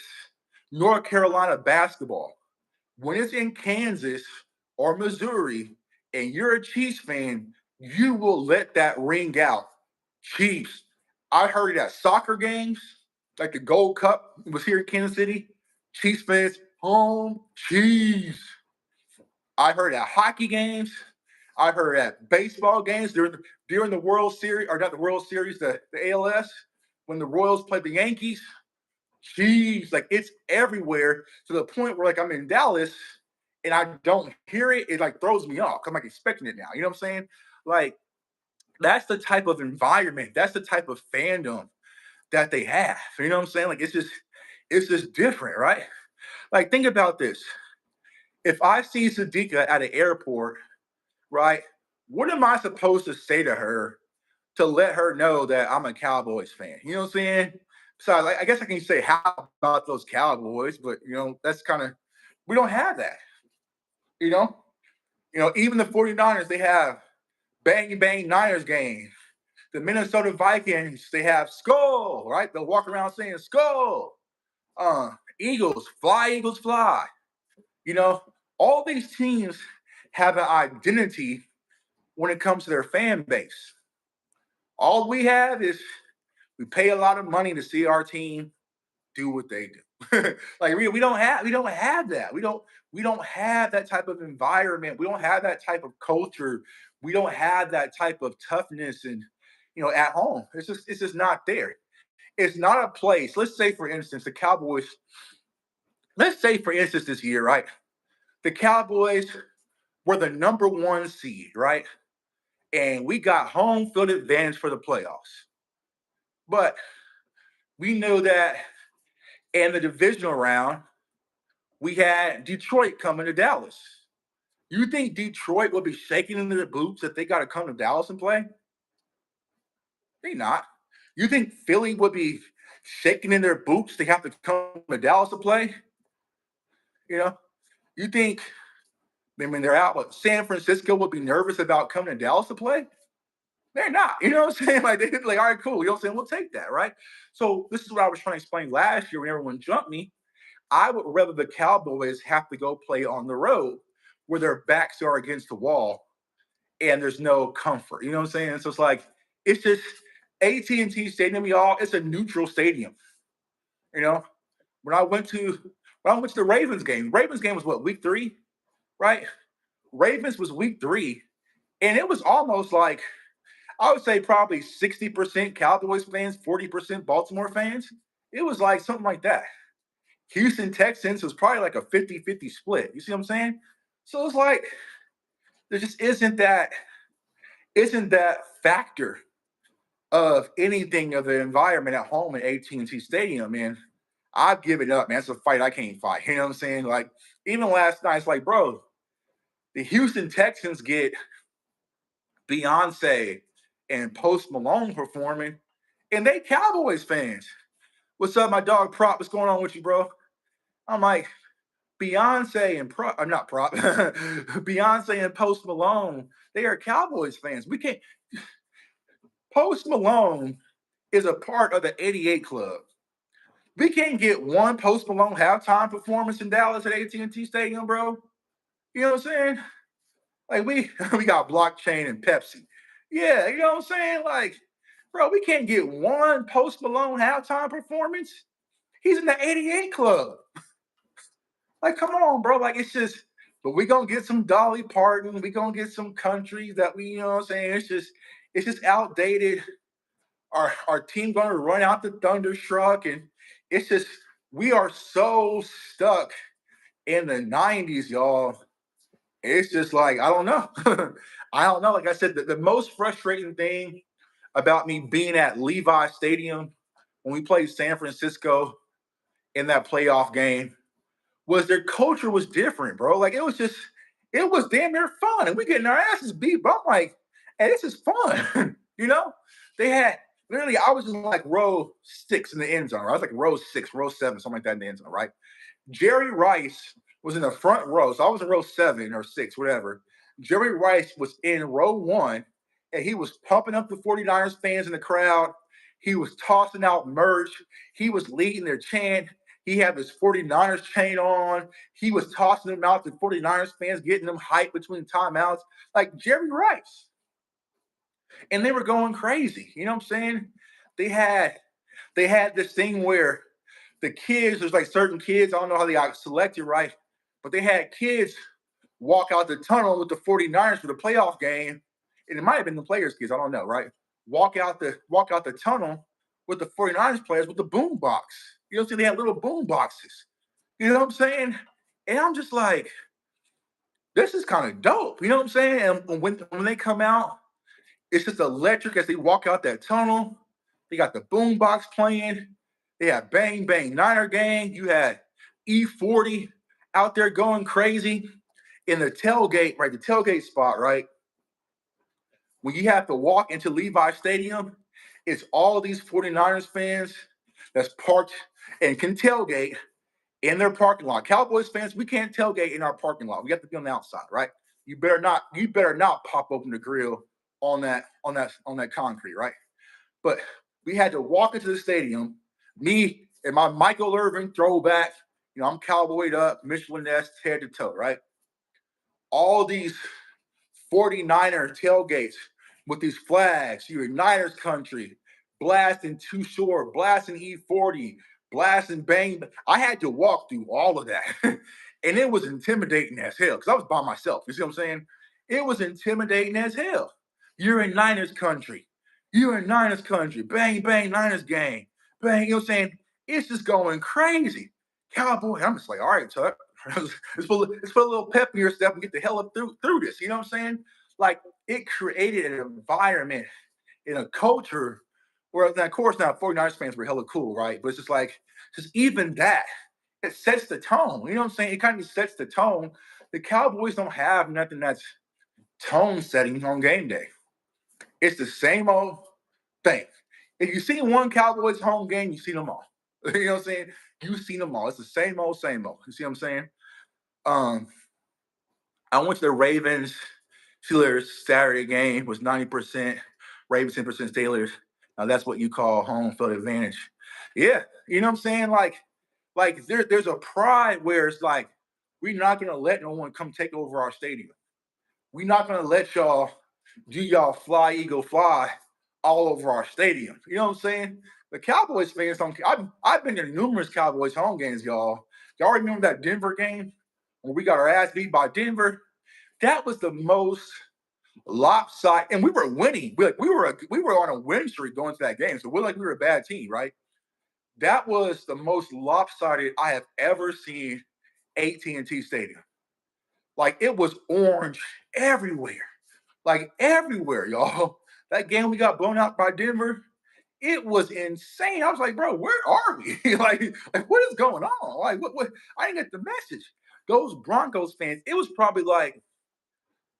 North Carolina basketball. When it's in Kansas or Missouri and you're a Chiefs fan, you will let that ring out. Chiefs. I heard it at soccer games, like the Gold Cup was here in Kansas City. Chiefs fans, home Chiefs. I heard at hockey games. I heard at baseball games during the World Series, or not the World Series, the ALS, when the Royals played the Yankees. Jeez, like it's everywhere to the point where like I'm in Dallas and I don't hear it. It like throws me off. I'm like expecting it now. You know what I'm saying? Like that's the type of environment. That's the type of fandom that they have. You know what I'm saying? Like it's just different, right? Like think about this. If I see Sadiqa at an airport, right? What am I supposed to say to her to let her know that I'm a Cowboys fan? You know what I'm saying? So I guess I can say how about those Cowboys, but that's kind of we don't have that. You know, even the 49ers, they have bang bang Niners game. The Minnesota Vikings, they have skull, right? They'll walk around saying skull. Eagles fly. You know, all these teams have an identity when it comes to their fan base. All we have is we pay a lot of money to see our team do what they do. Like we don't have that. We don't have that type of environment. We don't have that type of culture. We don't have that type of toughness and at home. It's just not there. It's not a place. Let's say for instance the Cowboys. Let's say for instance this year, right? The Cowboys were the number one seed, right? And we got home field advantage for the playoffs. But we know that in the divisional round, we had Detroit coming to Dallas. You think Detroit will be shaking in their boots if they got to come to Dallas and play? They not. You think Philly would be shaking in their boots? They have to come to Dallas to play. You know. You think? I mean, they're out, but San Francisco would be nervous about coming to Dallas to play? They're not. You know what I'm saying? Like they're like, all right, cool. You know what I'm saying? We'll take that, right? So this is what I was trying to explain last year when everyone jumped me. I would rather the Cowboys have to go play on the road where their backs are against the wall and there's no comfort. You know what I'm saying? So it's like it's just AT&T Stadium, y'all. It's a neutral stadium. You know, when I went to the Ravens game, Ravens game was what, week 3, right? Ravens was week 3, and it was almost like, I would say probably 60% Cowboys fans, 40% Baltimore fans. It was like something like that. Houston Texans was probably like a 50-50 split. You see what I'm saying? So it's like there just isn't that factor of anything of the environment at home at AT&T Stadium, man. I've given up, man. It's a fight I can't fight. You know what I'm saying? Like, even last night, it's like, bro, the Houston Texans get Beyonce and Post Malone performing, and they Cowboys fans. What's up, my dog Prop? What's going on with you, bro? I'm like, Beyonce and Prop, or not Prop, Beyonce and Post Malone, they are Cowboys fans. We can't, Post Malone is a part of the 88 Club. We can't get one Post Malone halftime performance in Dallas at AT&T Stadium, bro. You know what I'm saying? Like, we got blockchain and Pepsi. Yeah, you know what I'm saying? Like, bro, we can't get one Post Malone halftime performance. He's in the 88 Club. Like, come on, bro. Like, it's just, but we gonna get some Dolly Parton. We gonna get some country that we, you know what I'm saying? It's just outdated. Our team gonna run out the thunderstruck, and it's just, we are so stuck in the 90s, y'all. It's just like, I don't know. I don't know. Like I said, the most frustrating thing about me being at Levi Stadium when we played San Francisco in that playoff game was their culture was different, bro. Like, it was damn near fun. And we getting our asses beat, but I'm like, hey, this is fun. you know? They had literally, I was in like row 6 in the end zone. Right? I was like row 6, row 7, something like that in the end zone, right? Jerry Rice was in the front row. So I was in row 7 or 6, whatever. Jerry Rice was in row 1, and he was pumping up the 49ers fans in the crowd. He was tossing out merch. He was leading their chant. He had this 49ers chain on. He was tossing them out to 49ers fans, getting them hyped between timeouts, like Jerry Rice. And they were going crazy. You know what I'm saying? They had this thing where the kids, there's like certain kids, I don't know how they got selected, right? But they had kids walk out the tunnel with the 49ers for the playoff game. And it might have been the players' kids, I don't know, right? Walk out the tunnel with the 49ers players with the boom box. You know what I'm saying? They had little boom boxes. You know what I'm saying? And I'm just like, this is kind of dope. You know what I'm saying? And when they come out, it's just electric as they walk out that tunnel. They got the boom box playing. They had Bang Bang Niner Gang. You had E40 out there going crazy in the tailgate, right? The tailgate spot, right? When you have to walk into Levi Stadium, it's all these 49ers fans that's parked and can tailgate in their parking lot. Cowboys fans, we can't tailgate in our parking lot. We have to be on the outside, right? You better not pop open the grill on that concrete, right? But we had to walk into the stadium, me and my Michael Irvin throwback, I'm cowboyed up, Michelin S head to toe, right? All these 49er tailgates with these flags. You're in Niners country, blasting Too Short, blasting E40, blasting Bang. I had to walk through all of that. and it was intimidating as hell because I was by myself. You see what I'm saying? It was intimidating as hell. You're in Niners country. You're in Niners country. Bang, bang, Niners gang. Bang, you know what I'm saying? It's just going crazy. Cowboy, I'm just like, all right, Tuck. Let's put a little pep in your step and get the hell up through this. You know what I'm saying? Like, it created an environment in a culture where, of course, now 49ers fans were hella cool, right? But it's just even that, it sets the tone. You know what I'm saying? It kind of sets the tone. The Cowboys don't have nothing that's tone setting on game day. It's the same old thing. If you see one Cowboys home game, you see them all. You know what I'm saying? You've seen them all. It's the same old, same old. You see what I'm saying? Um, I went to the Ravens Steelers Saturday game. Was 90% Ravens, 10% Steelers. Now that's what you call home field advantage. Yeah, you know what I'm saying? Like there's a pride where it's like, we're not gonna let no one come take over our stadium. We're not gonna let y'all do y'all fly eagle fly all over our stadium. You know what I'm saying? The Cowboys fans don't care. I've been to numerous Cowboys home games, y'all. Y'all remember that Denver game when we got our ass beat by Denver? That was the most lopsided, and we were winning. We were on a win streak going to that game, so we're like we were a bad team, right? That was the most lopsided I have ever seen AT&T Stadium. Like it was orange everywhere, like everywhere, y'all. That game we got blown out by Denver, it was insane. I was like, bro, where are we? like what is going on? Like what I didn't get the message. Those Broncos fans, it was probably like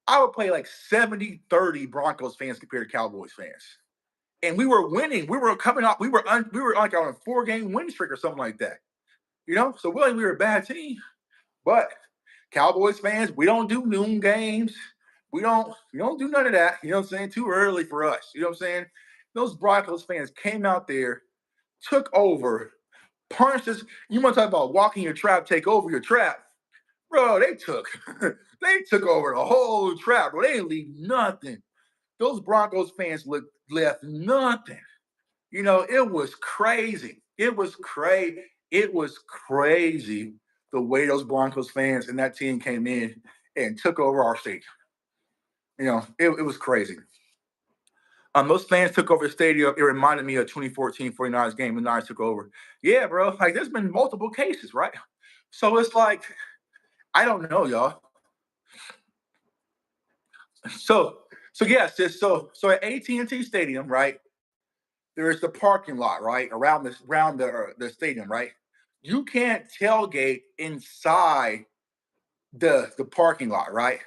I would play like 70-30 Broncos fans compared to Cowboys fans. And we were winning. We were coming up. We were like on a 4-game win streak or something like that. You know, so really we were a bad team. But Cowboys fans, we don't do noon games. We don't do none of that. You know what I'm saying? Too early for us. You know what I'm saying? Those Broncos fans came out there, took over, punched us. You want to talk about walking your trap, take over your trap, bro? They took, they took over the whole trap, bro. They didn't leave nothing. Those Broncos fans left nothing. You know, it was crazy. It was crazy. It was crazy the way those Broncos fans and that team came in and took over our stadium. You know, it was crazy. Those fans took over the stadium. It reminded me of 2014 49ers game when the Niners took over. Yeah, bro. Like there's been multiple cases, right? So it's like, I don't know, y'all. So so yes, so at AT&T Stadium, right? There's the parking lot, right? Around the stadium, right? You can't tailgate inside the parking lot, right?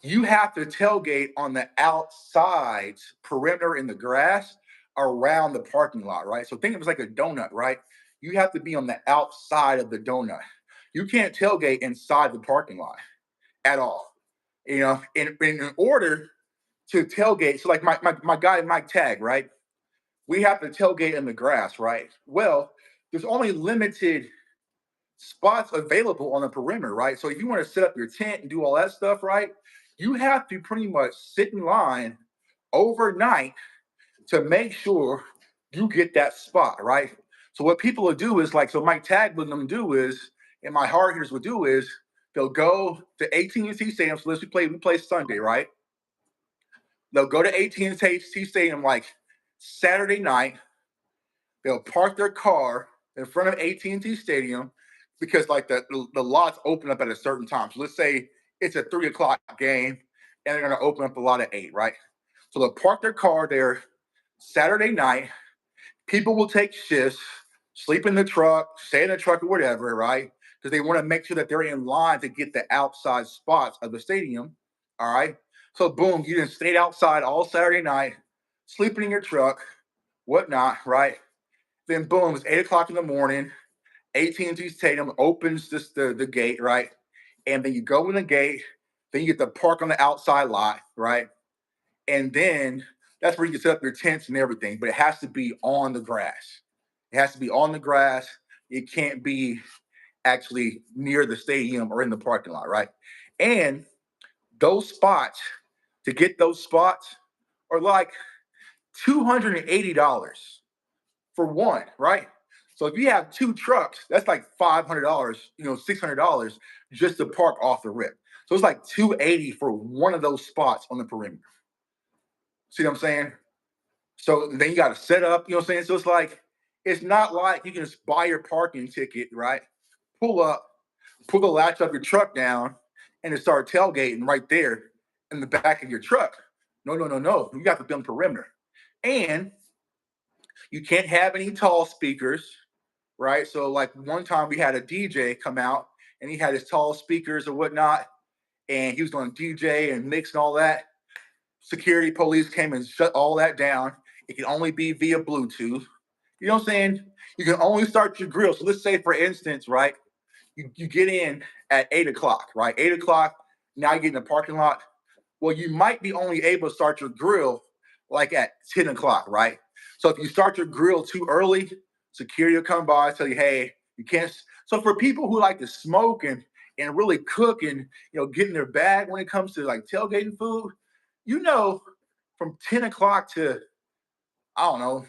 You have to tailgate on the outside perimeter in the grass around the parking lot, right? So think of it as like a donut, right? You have to be on the outside of the donut. You can't tailgate inside the parking lot at all. You know, in order to tailgate, so like my guy Mike Tag, right? We have to tailgate in the grass, right? Well, there's only limited spots available on the perimeter, right? So if you want to set up your tent and do all that stuff, right, you have to pretty much sit in line overnight to make sure you get that spot, right? So what people will do is like, so Mike Tag with them do is, and my hard hitters would do is, they'll go to AT&T Stadium. So let's we play Sunday, right? They'll go to AT&T Stadium like Saturday night. They'll park their car in front of AT&T Stadium because like the lots open up at a certain time. So let's say it's a 3 o'clock game and they're gonna open up a lot at 8, right? So they'll park their car there Saturday night. People will take shifts, sleep in the truck, stay in the truck or whatever, right? Because they want to make sure that they're in line to get the outside spots of the stadium. All right. So boom, you just stayed outside all Saturday night, sleeping in your truck, whatnot, right? Then boom, it's 8 o'clock in the morning. AT&T Stadium opens the gate, right? And then you go in the gate. Then you get to park on the outside lot, right? And then that's where you can set up your tents and everything. But it has to be on the grass. It has to be on the grass. It can't be actually near the stadium or in the parking lot, right? And those spots, to get those spots, are like $280 for one, right? So if you have two trucks, that's like $500, $600 just to park off the rip. So it's like 280 for one of those spots on the perimeter. See what I'm saying? So then you got to set up, you know what I'm saying? So it's like, it's not like you can just buy your parking ticket, right? Pull up, pull the latch of your truck down, and then start tailgating right there in the back of your truck. No, no, no, no. You got to build perimeter. And you can't have any tall speakers, right? So like one time we had a DJ come out and he had his tall speakers or whatnot, and he was going to DJ and mix and all that. Security police came and shut all that down. It can only be via Bluetooth. You know what I'm saying? You can only start your grill. So let's say, for instance, right, you get in at 8 o'clock, right? 8 o'clock, now you get in the parking lot. Well, you might be only able to start your grill like at 10 o'clock, right? So if you start your grill too early, security will come by and tell you, hey, you can't. So for people who like to smoke and really cook and get in their bag when it comes to like tailgating food, from 10 o'clock to I don't know,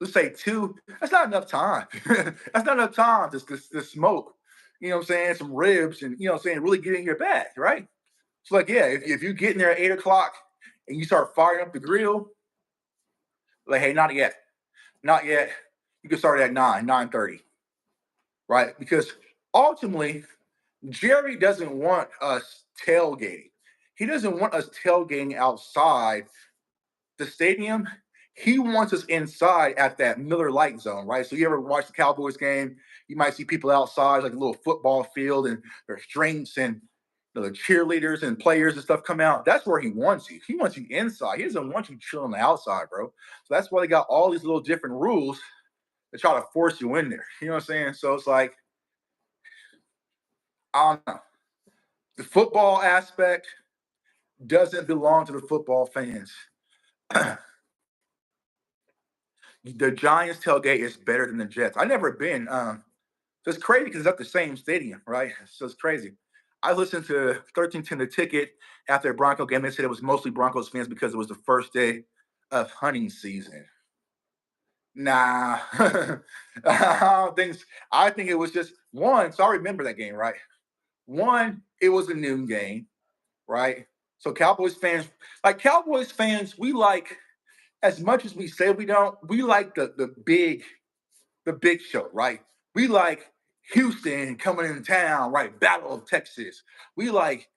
let's say two. That's not enough time. That's not enough time to smoke. You know what I'm saying? Some ribs and you know what I'm saying, really get in your bag, right? So like, yeah, if you get in there at 8 o'clock and you start firing up the grill, like, hey, not yet, not yet. You can start at 9:30, right? Because ultimately, Jerry doesn't want us tailgating. He doesn't want us tailgating outside the stadium. He wants us inside at that Miller Lite zone, right? So you ever watch the Cowboys game? You might see people outside, like a little football field, and there's drinks and the cheerleaders and players and stuff come out. That's where he wants you. He wants you inside. He doesn't want you chilling on the outside, bro. So that's why they got all these little different rules to try to force you in there. You know what I'm saying? So it's like, I don't know. The football aspect doesn't belong to the football fans. The Giants tailgate is better than the Jets. I've never been. So it's crazy because it's at the same stadium, right? So it's crazy. I listened to 1310 The Ticket after a Bronco game. They said it was mostly Broncos fans because it was the first day of hunting season. Nah, I don't think. I think it was just one. So I remember that game, right? One, it was a noon game, right? So Cowboys fans, we like as much as we say we don't. We like the big show, right? We like Houston coming in town, right? Battle of Texas. We like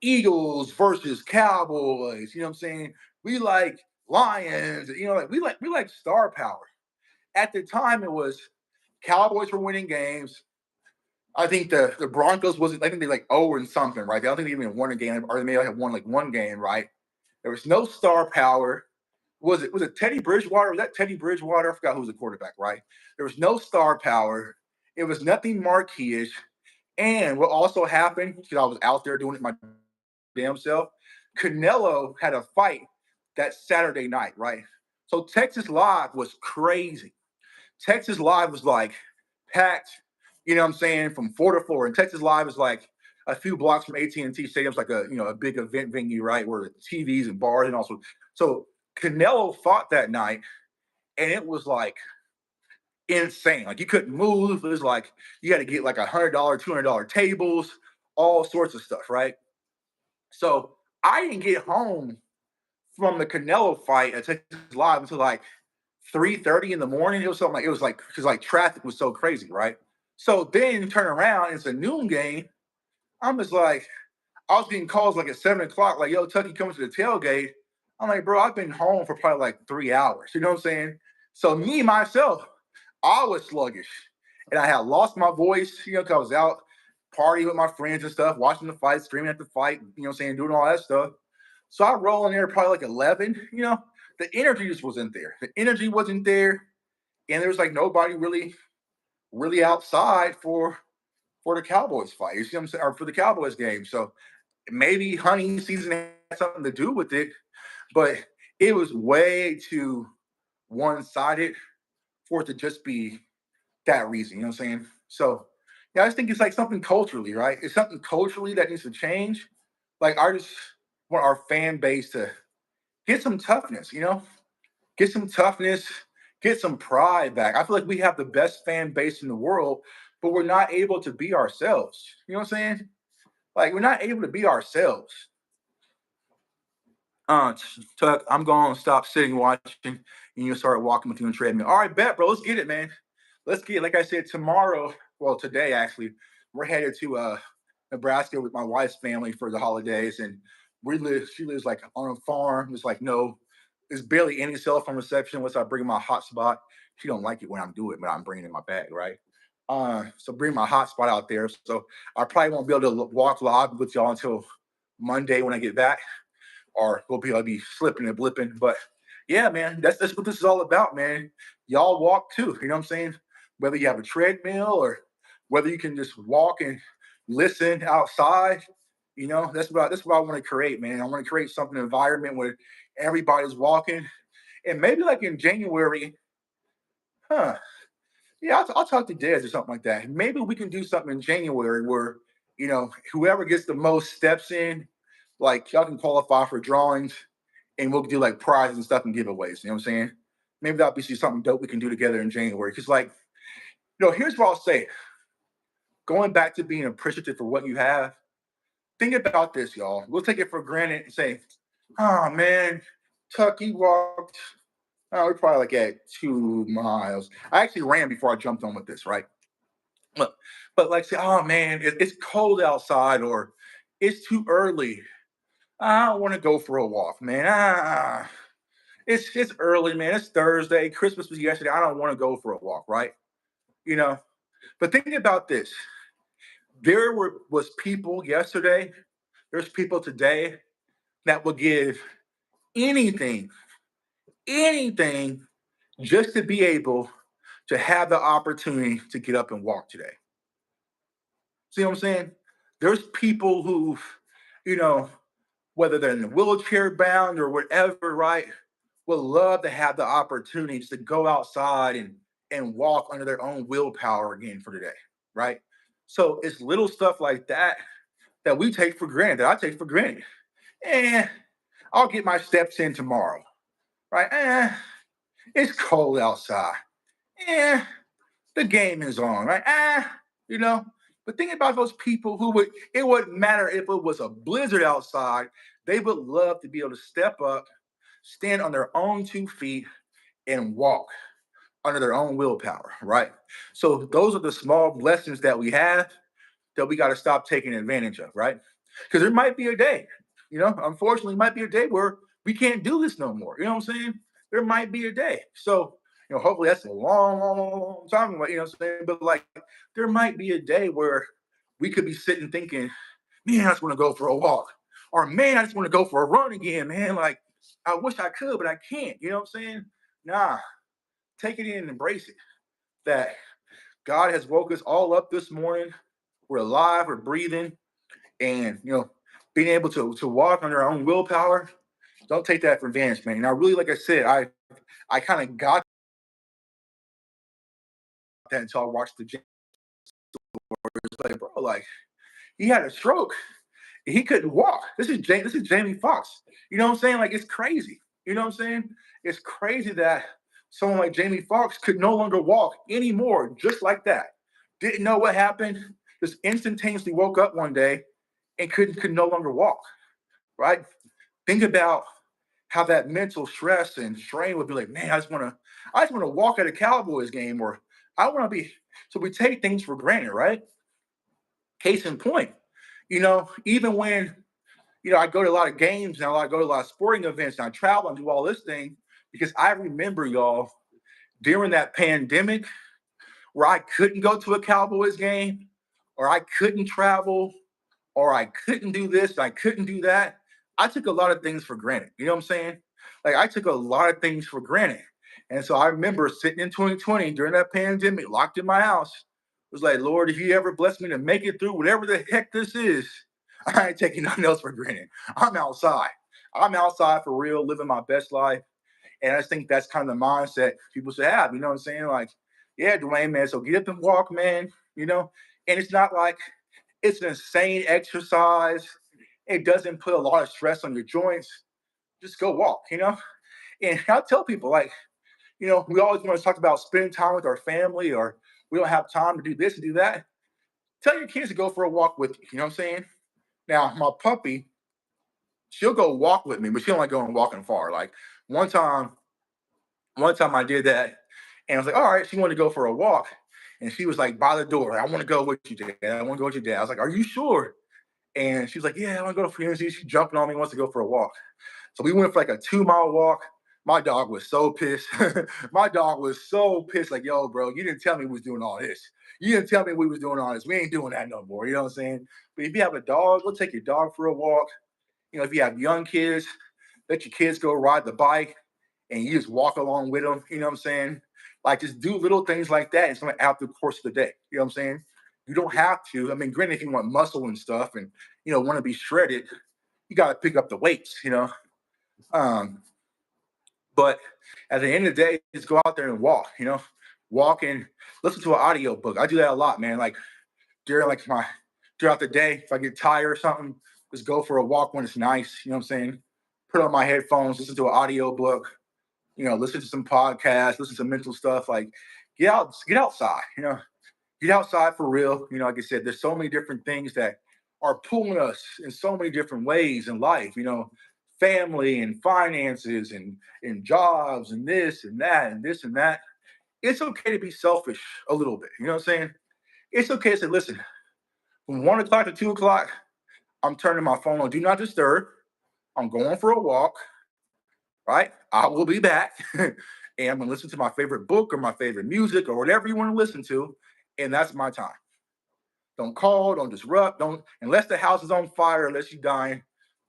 Eagles versus Cowboys. You know what I'm saying? We like Lions. You know, like we like star power. At the time, it was Cowboys were winning games. I think the Broncos wasn't. I think they like and something, right? I don't think they even won a game, or they may have won like one game, right? There was no star power. Was it Teddy Bridgewater? Was that Teddy Bridgewater? I forgot who was the quarterback, right? There was no star power. It was nothing marquee-ish. And what also happened, because I was out there doing it my damn self, Canelo had a fight that Saturday night, right? So Texas Live was crazy. Texas Live was like packed, you know what I'm saying, from floor to floor. And Texas Live is like a few blocks from AT&T Stadium. It's like a big event venue, right, where TVs and bars and also. So Canelo fought that night, and it was like insane. Like you couldn't move. It was like you had to get like $100, $200 tables, all sorts of stuff, right? So I didn't get home from the Canelo fight at Texas Live until like 3:30 in the morning. It was like because like traffic was so crazy, right? So then turn around, it's a noon game. I'm just like, I was getting calls like at 7 o'clock, like, yo, Tucky coming to the tailgate. I'm like, bro, I've been home for probably like 3 hours. You know what I'm saying? So me myself, I was sluggish. And I had lost my voice, because I was out partying with my friends and stuff, watching the fight, screaming at the fight, you know what I'm saying, doing all that stuff. So I roll in there probably like 11. The energy just wasn't there. The energy wasn't there. And there was like nobody really outside for the Cowboys fight. You see what I'm saying? Or for the Cowboys game. So maybe hunting season had something to do with it, but it was way too one-sided for it to just be that reason. You know what I'm saying? So yeah, I just think it's like something culturally, right? It's something culturally that needs to change. Like I just want our fan base to get some toughness, get some toughness, get some pride back. I feel like we have the best fan base in the world, but we're not able to be ourselves. You know what I'm saying? Like we're not able to be ourselves. Tuck, I'm going to stop sitting watching and you start walking with you on treadmill. All right, bet, bro. Let's get it, man. Let's get it. Like I said, tomorrow, well, today actually, we're headed to Nebraska with my wife's family for the holidays, and she lives like on a farm. It's like there's barely any cell phone reception unless I bring my hotspot. She don't like it when I'm doing it, but I'm bringing it in my bag, right? So bring my hotspot out there. So I probably won't be able to walk live with y'all until Monday when I get back, or I'll be slipping and blipping. But yeah, man, that's what this is all about, man. Y'all walk too. You know what I'm saying? Whether you have a treadmill or whether you can just walk and listen outside, that's what I want to create, man. I want to create something environment where everybody's walking, and maybe like in January, huh? Yeah, I'll talk to Dez or something like that. Maybe we can do something in January where whoever gets the most steps in, like y'all can qualify for drawings, and we'll do like prizes and stuff and giveaways. You know what I'm saying? maybe that'll be something dope we can do together in January. Because, like, here's what I'll say. Going back to being appreciative for what you have, think about this, y'all. We'll take it for granted and say, oh, man, Tuck, you walked. Oh, we're probably like at 2 miles. I actually ran before I jumped on with this, right? But like say, oh man, it's cold outside or it's too early. I don't want to go for a walk, man. It's early, man. It's Thursday. Christmas was yesterday. I don't want to go for a walk, right? You know. But think about this. Was people yesterday. There's people today that will give anything, anything, just to be able to have the opportunity to get up and walk today. See what I'm saying? There's people who, you know, whether they're in the wheelchair bound or whatever, right, would love to have the opportunities to go outside and walk under their own willpower again for today, right? So it's little stuff like that that we take for granted, that I take for granted. And I'll get my steps in tomorrow, right? It's cold outside. Eh, the game is on, right? You know. But think about those people who it wouldn't matter if it was a blizzard outside, they would love to be able to step up, stand on their own 2 feet, and walk under their own willpower, right? So those are the small blessings that we have that we got to stop taking advantage of, right? Because there might be a day, unfortunately, might be a day where we can't do this no more. You know what I'm saying? There might be a day. So, hopefully that's a long, long, long, long time away, what I'm saying? But like, there might be a day where we could be sitting thinking, man, I just want to go for a walk. Or man, I just want to go for a run again, man. Like, I wish I could, but I can't. You know what I'm saying? Nah, take it in and embrace it. That God has woke us all up this morning. We're alive, we're breathing, and being able to walk on our own willpower. Don't take that for granted, man. And I really, like I said, I kind of got that until I watched the James. Like, bro, like he had a stroke. He couldn't walk. This is Jamie Foxx. You know what I'm saying? Like, it's crazy. You know what I'm saying? It's crazy that someone like Jamie Foxx could no longer walk anymore, just like that. Didn't know what happened. Just instantaneously woke up one day and could no longer walk. Right? Think about how that mental stress and strain would be like, man, I just want to walk at a Cowboys game, or I want to be. So we take things for granted, right? Case in point, even when I go to a lot of games and I go to a lot of sporting events and I travel and do all this thing, because I remember, y'all, during that pandemic where I couldn't go to a Cowboys game, or I couldn't travel, or I couldn't do this, I couldn't do that. I took a lot of things for granted. You know what I'm saying? Like, I took a lot of things for granted. And so I remember sitting in 2020 during that pandemic, locked in my house. It was like, Lord, if you ever bless me to make it through whatever the heck this is, I ain't taking nothing else for granted. I'm outside. I'm outside for real, living my best life. And I think that's kind of the mindset people should have. You know what I'm saying? Like, yeah, Dwayne, man. So get up and walk, man. And it's not like it's an insane exercise. It doesn't put a lot of stress on your joints. Just go walk. And I tell people, like, we always want to talk about spending time with our family, or we don't have time to do this and do that. Tell your kids to go for a walk with you. You know what I'm saying? Now, my puppy, she'll go walk with me, but she don't like going walking far. Like, one time, I did that, and I was like, all right, she wanted to go for a walk. And she was like by the door, like, I want to go with you, Dad. I want to go with your dad. I was like, are you sure? And she was like, yeah, I want to go for you. She's jumping on me, wants to go for a walk. So we went for like a 2 mile walk. My dog was so pissed. My dog was so pissed. Like, yo, bro, you didn't tell me we was doing all this. You didn't tell me we was doing all this. We ain't doing that no more. You know what I'm saying? But if you have a dog, go take your dog for a walk. If you have young kids, let your kids go ride the bike and you just walk along with them. You know what I'm saying? Like, just do little things like that. It's going to out the course of the day. You know what I'm saying? You don't have to. I mean, granted, if you want muscle and stuff and, want to be shredded, you got to pick up the weights. Um, but at the end of the day, just go out there and walk. Walk and listen to an audio book. I do that a lot, man. Like, throughout the day, if I get tired or something, just go for a walk when it's nice. You know what I'm saying? Put on my headphones, listen to an audio book, listen to some podcasts, listen to some mental stuff. Like, get outside. Get outside for real. Like I said, there's so many different things that are pulling us in so many different ways in life. Family and finances and jobs and this and that and this and that. It's okay to be selfish a little bit. You know what I'm saying? It's okay to say, listen, from 1 o'clock to 2 o'clock, I'm turning my phone on do not disturb. I'm going for a walk, right? I will be back. And I'm gonna listen to my favorite book or my favorite music or whatever you want to listen to. And that's my time. Don't call, don't disrupt, don't unless the house is on fire, unless you're dying,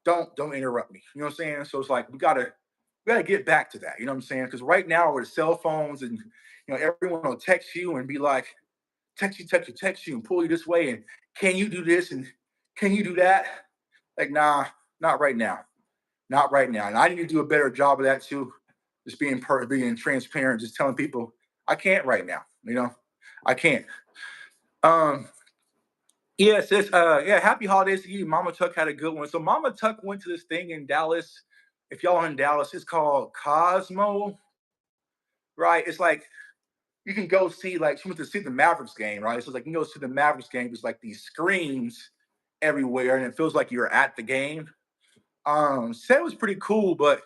don't interrupt me. You know what I'm saying? So it's like we gotta get back to that. You know what I'm saying? Because right now with cell phones and everyone will text you and be like, text you and pull you this way and can you do this and can you do that? Like, nah, not right now. Not right now. And I need to do a better job of that too. Just being transparent, just telling people I can't right now. I can't. Um, yes, yeah, happy holidays to you. Mama Tuck had a good one. So Mama Tuck went to this thing in Dallas. If y'all are in Dallas, it's called Cosmo, right? It's like you can go see like she went to see the Mavericks game, right? So it's like you can go see the Mavericks game. There's like these screens everywhere, and it feels like you're at the game. Said it was pretty cool, but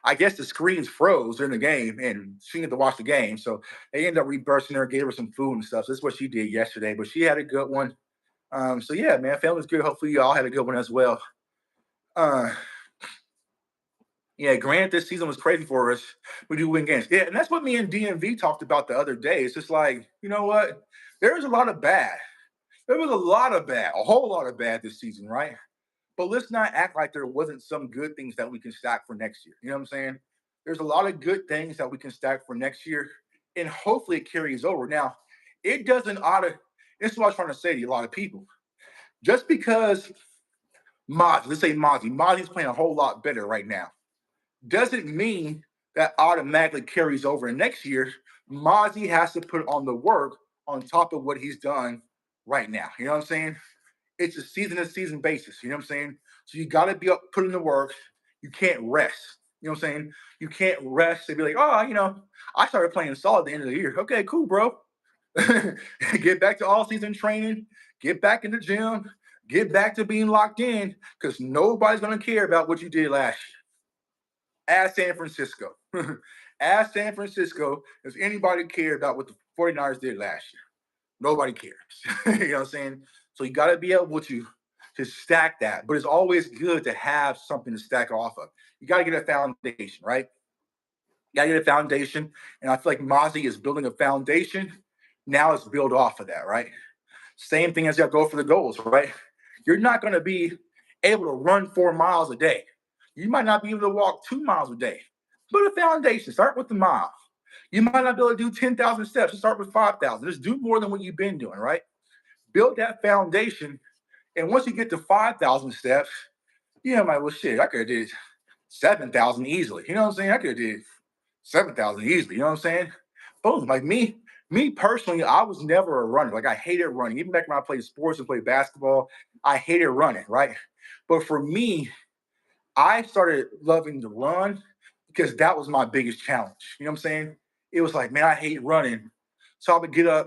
I guess the screens froze during the game, and she had to watch the game. So they ended up rebursing her, gave her some food and stuff. So that's what she did yesterday. But she had a good one. So yeah, man, family's good. Hopefully y'all had a good one as well. Uh, yeah, granted, this season was crazy for us. We do win games. Yeah, and that's what me and DMV talked about the other day. It's just like, you know what? There was a lot of bad. There was a lot of bad, a whole lot of bad this season, right? But let's not act like there wasn't some good things that we can stack for next year. You know what I'm saying? There's a lot of good things that we can stack for next year, and hopefully it carries over. Now, it doesn't auto. This is what I was trying to say to a lot of people. Just because let's say Mozzie's playing a whole lot better right now, doesn't mean that automatically carries over. And next year, Mozzie has to put on the work on top of what he's done right now. You know what I'm saying? It's a season to season basis. You know what I'm saying? So you got to be up, put in the work. You can't rest. You know what I'm saying? You can't rest and be like, oh, I started playing solid at the end of the year. Okay, cool, bro. Get back to all season training. Get back in the gym. Get back to being locked in because nobody's going to care about what you did last year. Ask San Francisco. Ask San Francisco, does anybody care about what the 49ers did last year? Nobody cares. You know what I'm saying? So you got to be able to stack that. But it's always good to have something to stack off of. You got to get a foundation, right? You got to get a foundation. And I feel like Mozzie is building a foundation. Now it's built off of that, right? Same thing as you go for the goals, right? You're not going to be able to run 4 miles a day. You might not be able to walk 2 miles a day. Build a foundation. Start with the mile. You might not be able to do 10,000 steps. Just start with 5,000. Just do more than what you've been doing, right? Build that foundation. And once you get to 5,000 steps, like, well, shit, I could have did 7,000 easily. You know what I'm saying? I could have did 7,000 easily. You know what I'm saying? Boom. Like me personally, I was never a runner. Like I hated running. Even back when I played sports and played basketball, I hated running, right? But for me, I started loving to run because that was my biggest challenge. You know what I'm saying? It was like, man, I hate running. So I would get up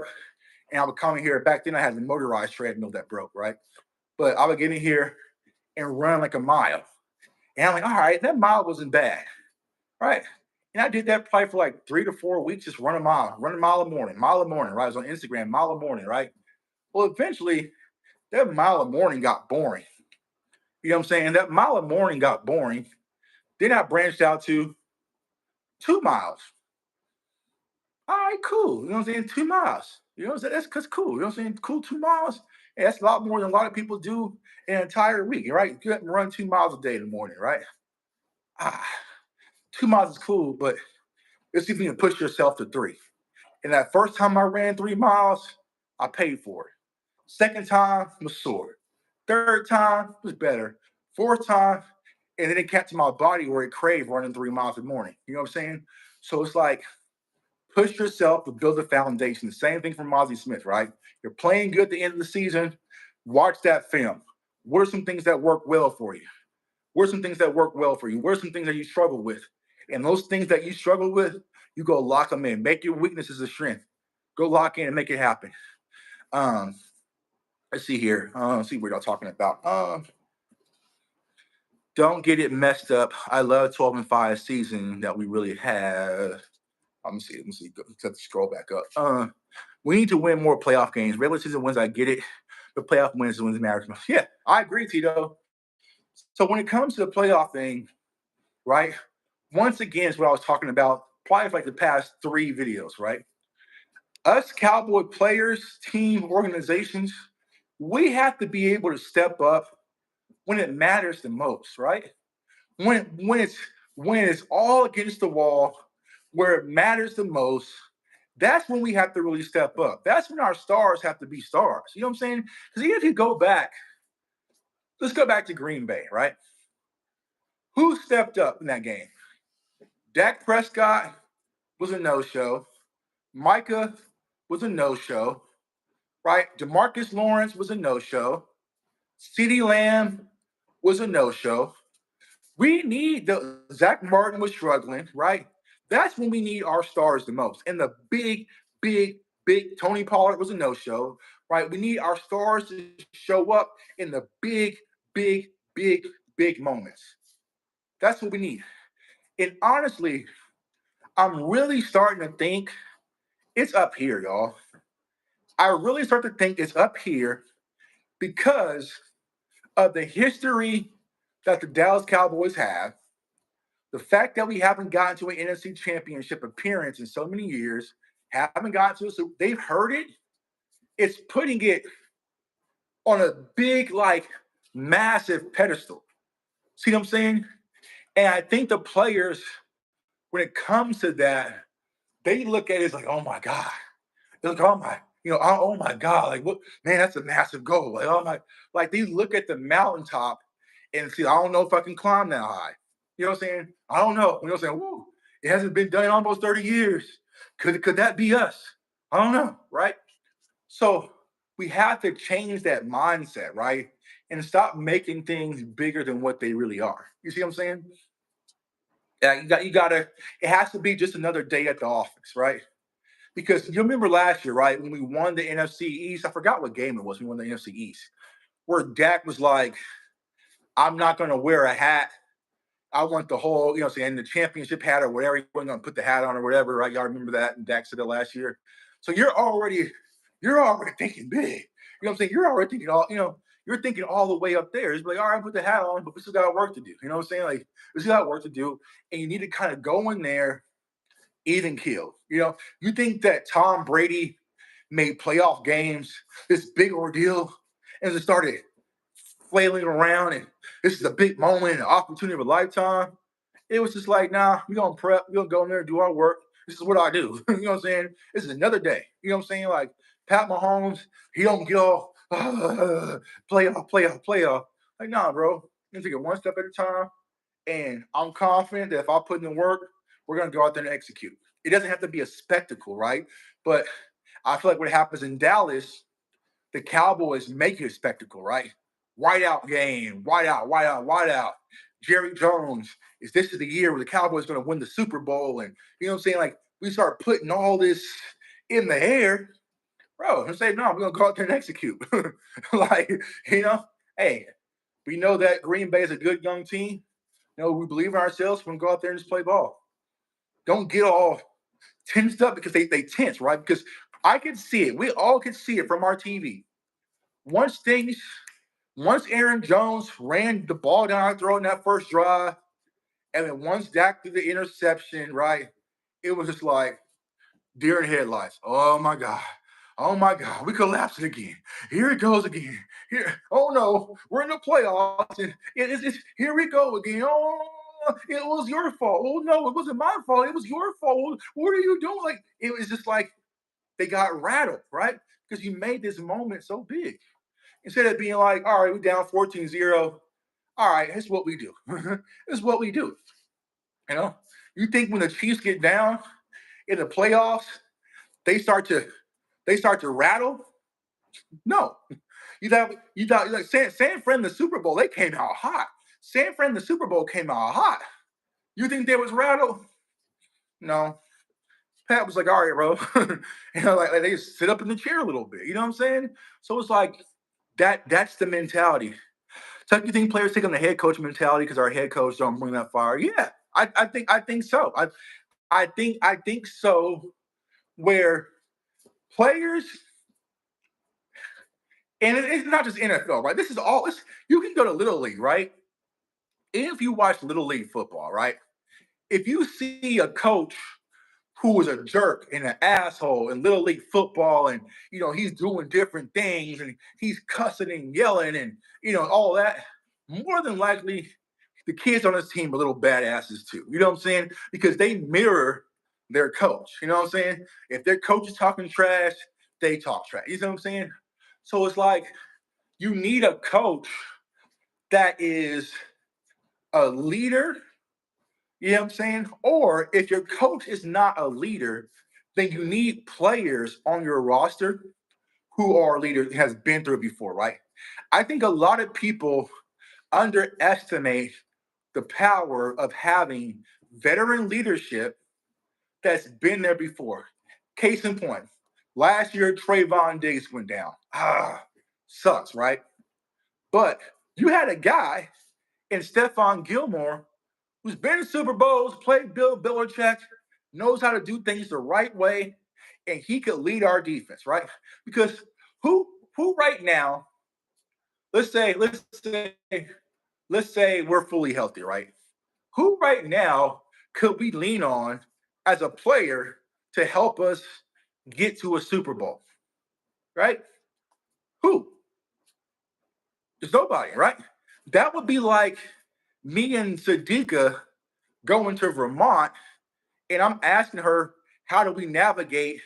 and I would come in here. Back then I had the motorized treadmill that broke, right? But I would get in here and run like a mile. And I'm like, all right, that mile wasn't bad, right? And I did that probably for like 3 to 4 weeks, just run a mile a morning, right? I was on Instagram, mile a morning, right? Well, eventually that mile a morning got boring. You know what I'm saying? That mile a morning got boring. Then I branched out to 2 miles. All right, cool. You know what I'm saying? 2 miles. You know what I'm saying? That's cool. You know what I'm saying? Cool, 2 miles. And that's a lot more than a lot of people do in an entire week, right? You have to run 2 miles a day in the morning, right? Ah, 2 miles is cool, but it's if you can push yourself to three. And that first time I ran 3 miles, I paid for it. Second time was sore. Third time was better. Fourth time, and then it got to my body where it craved running 3 miles in the morning. You know what I'm saying? So it's like push yourself to build a foundation. The same thing from Mozzie Smith, right? You're playing good at the end of the season. Watch that film. What are some things that work well for you? What are some things that work well for you? What are some things that you struggle with? And those things that you struggle with, you go lock them in. Make your weaknesses a strength. Go lock in and make it happen. Um, let's see here. Let's see what y'all talking about. Don't get it messed up. I love 12-5 season that we really had. Let me see. Let me see. Let's scroll back up. We need to win more playoff games. Regular season wins, I get it. The playoff wins matter. Yeah, I agree, Tito. So when it comes to the playoff thing, right? Once again, is what I was talking about probably for like the past 3 videos, right? Us Cowboy players, team, organizations, we have to be able to step up when it matters the most, right? When it's all against the wall, where it matters the most, that's when we have to really step up. That's when our stars have to be stars. You know what I'm saying? Because even if you go back, let's go back to Green Bay, right? Who stepped up in that game? Dak Prescott was a no-show. Micah was a no-show, right? DeMarcus Lawrence was a no-show. CeeDee Lamb was a no-show. We need the Zach Martin was struggling, right? That's when we need our stars the most. And the big Tony Pollard was a no-show, right? We need our stars to show up in the big moments. That's what we need. And honestly, I'm really starting to think it's up here, y'all. I really start to think it's up here because of the history that the Dallas Cowboys have. The fact that we haven't gotten to an NFC championship appearance in so many years, haven't gotten to it, so they've heard it. It's putting it on a big, like, massive pedestal. See what I'm saying? And I think the players, when it comes to that, they look at it as like, oh my God. They're like, oh my, oh my God, like what, man, that's a massive goal. Like, oh my, like they look at the mountaintop and see, I don't know if I can climb that high. You know what I'm saying? I don't know. You know what I'm saying? Woo, it hasn't been done in almost 30 years. Could that be us? I don't know, right? So we have to change that mindset, right? And stop making things bigger than what they really are. You see what I'm saying? Yeah, you gotta, it has to be just another day at the office, right? Because you remember last year, right, when we won the NFC East, I forgot what game it was. We won the NFC East, where Dak was like, I'm not going to wear a hat. I want the whole, saying the championship hat or whatever. He wasn't going to put the hat on or whatever, right? Y'all remember that? And Dak said it last year. So you're already thinking big. You know what I'm saying? You're already thinking you're thinking all the way up there. It's like, all right, put the hat on, but we still got work to do. You know what I'm saying? Like, we still got work to do. And you need to kind of go in there even kill. You think that Tom Brady made playoff games this big ordeal and just started flailing around and this is a big moment, an opportunity of a lifetime? It was just like, nah, we're gonna prep, we're gonna go in there and do our work. This is what I do. You know what I'm saying? This is another day. You know what I'm saying? Like Pat Mahomes, he don't get all playoff. Like, nah, bro. You take it one step at a time. And I'm confident that if I put in the work, we're going to go out there and execute. It doesn't have to be a spectacle, right? But I feel like what happens in Dallas, the Cowboys make it a spectacle, right? Whiteout game, whiteout. Jerry Jones, this is the year where the Cowboys going to win the Super Bowl. And you know what I'm saying? Like, we start putting all this in the air, bro. And say, no, we're going to go out there and execute. Like, hey, we know that Green Bay is a good young team. We believe in ourselves. We're going to go out there and just play ball. Don't get all tensed up because they tense, right? Because I can see it. We all can see it from our TV. Once Aaron Jones ran the ball down our throat in that first drive, and then once Dak did the interception, right, it was just like deer in headlights. Oh my God. Oh my God, we collapsed again. Here it goes again. Here, oh no, we're in the playoffs, and here we go again. Oh, it was your fault. Oh no, it wasn't my fault. It was your fault. What are you doing? Like, it was just like they got rattled, right? Because you made this moment so big. Instead of being like, all right, we're down 14-0. All right, here's what we do. This is what we do. You think when the Chiefs get down in the playoffs, they start to rattle? No. You thought like San Fran the Super Bowl, they came out hot. San Fran the Super Bowl came out hot. You think they was rattled? No. Pat was like, all right, bro. Like they just sit up in the chair a little bit. You know what I'm saying? So it's like that's the mentality. So you think players take on the head coach mentality because our head coach don't bring that fire? Yeah, I think so. I think so. Where players, and it's not just NFL, right? This is all. You can go to Little League, right? If you watch Little League football, right? If you see a coach who was a jerk and an asshole in little league football, and he's doing different things and he's cussing and yelling and all that, more than likely the kids on his team are little badasses too. You know what I'm saying? Because they mirror their coach. You know what I'm saying? If their coach is talking trash, they talk trash. You know what I'm saying? So it's like you need a coach that is a leader. You know what I'm saying? Or if your coach is not a leader, then you need players on your roster who are leaders, has been through it before, right? I think a lot of people underestimate the power of having veteran leadership that's been there before. Case in point, last year Trayvon Diggs went down. Sucks, right? But you had a guy in Stephon Gilmore who's been in Super Bowls, played Bill Belichick, knows how to do things the right way, and he could lead our defense, right? Because who right now, let's say, we're fully healthy, right? Who right now could we lean on as a player to help us get to a Super Bowl? Right? Who? There's nobody, right? That would be like me and Sadiqa going to Vermont, and I'm asking her, how do we navigate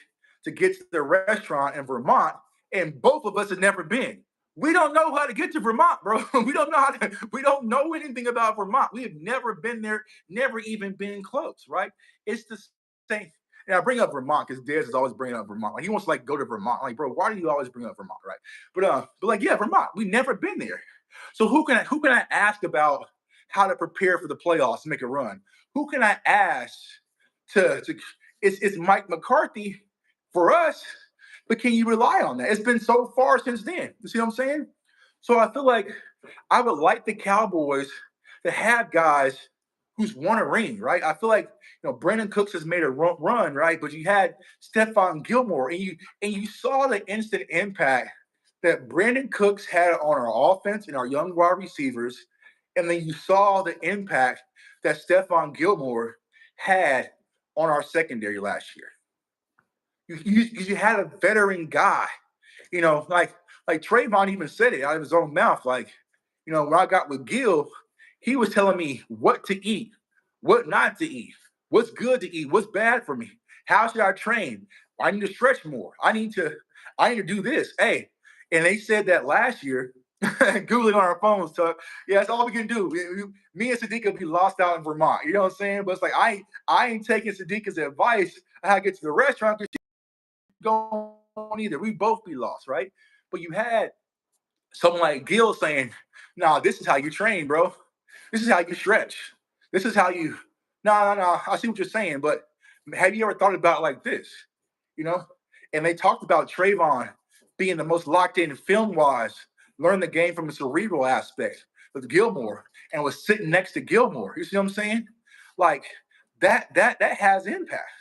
to get to the restaurant in Vermont? And both of us have never been. We don't know how to get to Vermont, bro. We don't know anything about Vermont. We have never been there, never even been close, right? It's the same. And I bring up Vermont because Dez is always bringing up Vermont. Like he wants to go to Vermont. Like, bro, why do you always bring up Vermont, right? But like, yeah, Vermont. We've never been there. So who can I ask about how to prepare for the playoffs, to make a run? Who can I ask to it's Mike McCarthy for us, but can you rely on that? It's been so far since then. You see what I'm saying? So I feel like I would like the Cowboys to have guys who's won a ring, right? I feel like Brandon Cooks has made a run, right? But you had Stephon Gilmore, and you saw the instant impact that Brandon Cooks had on our offense and our young wide receivers, and then you saw the impact that Stephon Gilmore had on our secondary last year. You had a veteran guy, like Trayvon even said it out of his own mouth. Like, when I got with Gil, he was telling me what to eat, what not to eat, what's good to eat, what's bad for me, how should I train? I need to stretch more. I need to do this. Hey, and they said that last year, Googling on our phones. So yeah, that's all we can do. Me and Sadiq will be lost out in Vermont. You know what I'm saying? But it's like I ain't taking Sadiq's advice on how to get to the restaurant because she don't either. We both be lost, right? But you had someone like Gil saying, "Nah, this is how you train, bro. This is how you stretch. This is how you." No. I see what you're saying, but have you ever thought about it like this? You know? And they talked about Trayvon being the most locked in film wise, learn the game from a cerebral aspect with Gilmore, and was sitting next to Gilmore. You see what I'm saying? Like that has impact.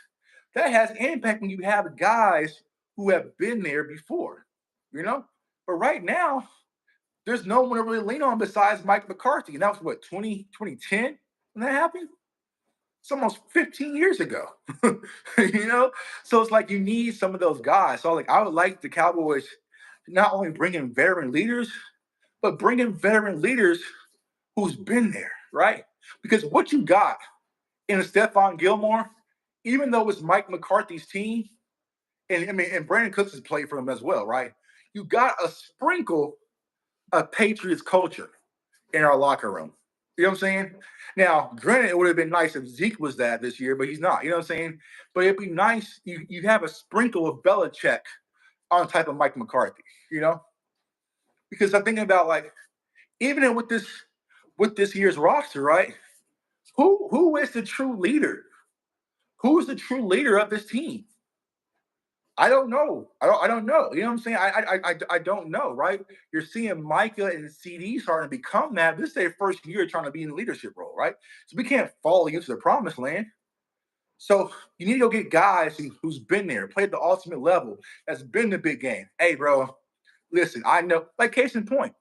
That has impact when you have guys who have been there before, you know? But right now, there's no one to really lean on besides Mike McCarthy. And that was what, 2010 when that happened? It's almost 15 years ago. you know? So it's like you need some of those guys. So like I would like the Cowboys not only bring in veteran leaders, but bring in veteran leaders who's been there, right? Because what you got in a Stephon Gilmore, even though it's Mike McCarthy's team, and I mean, and Brandon Cooks has played for him as well, right? You got a sprinkle of Patriots culture in our locker room. You know what I'm saying? Now, granted, it would have been nice if Zeke was that this year, but he's not. You know what I'm saying? But it'd be nice you have a sprinkle of Belichick on type of Mike McCarthy. You know, because I'm thinking about like even with this year's roster, right? Who is the true leader? Who's the true leader of this team? I don't know. I don't know. You know what I'm saying? I don't know, right? You're seeing Micah and CD starting to become that. This is their first year trying to be in the leadership role, right? So we can't follow you to the promised land. So you need to go get guys who's been there, played the ultimate level, that's been the big game. Hey, bro, listen, I know, like case in point,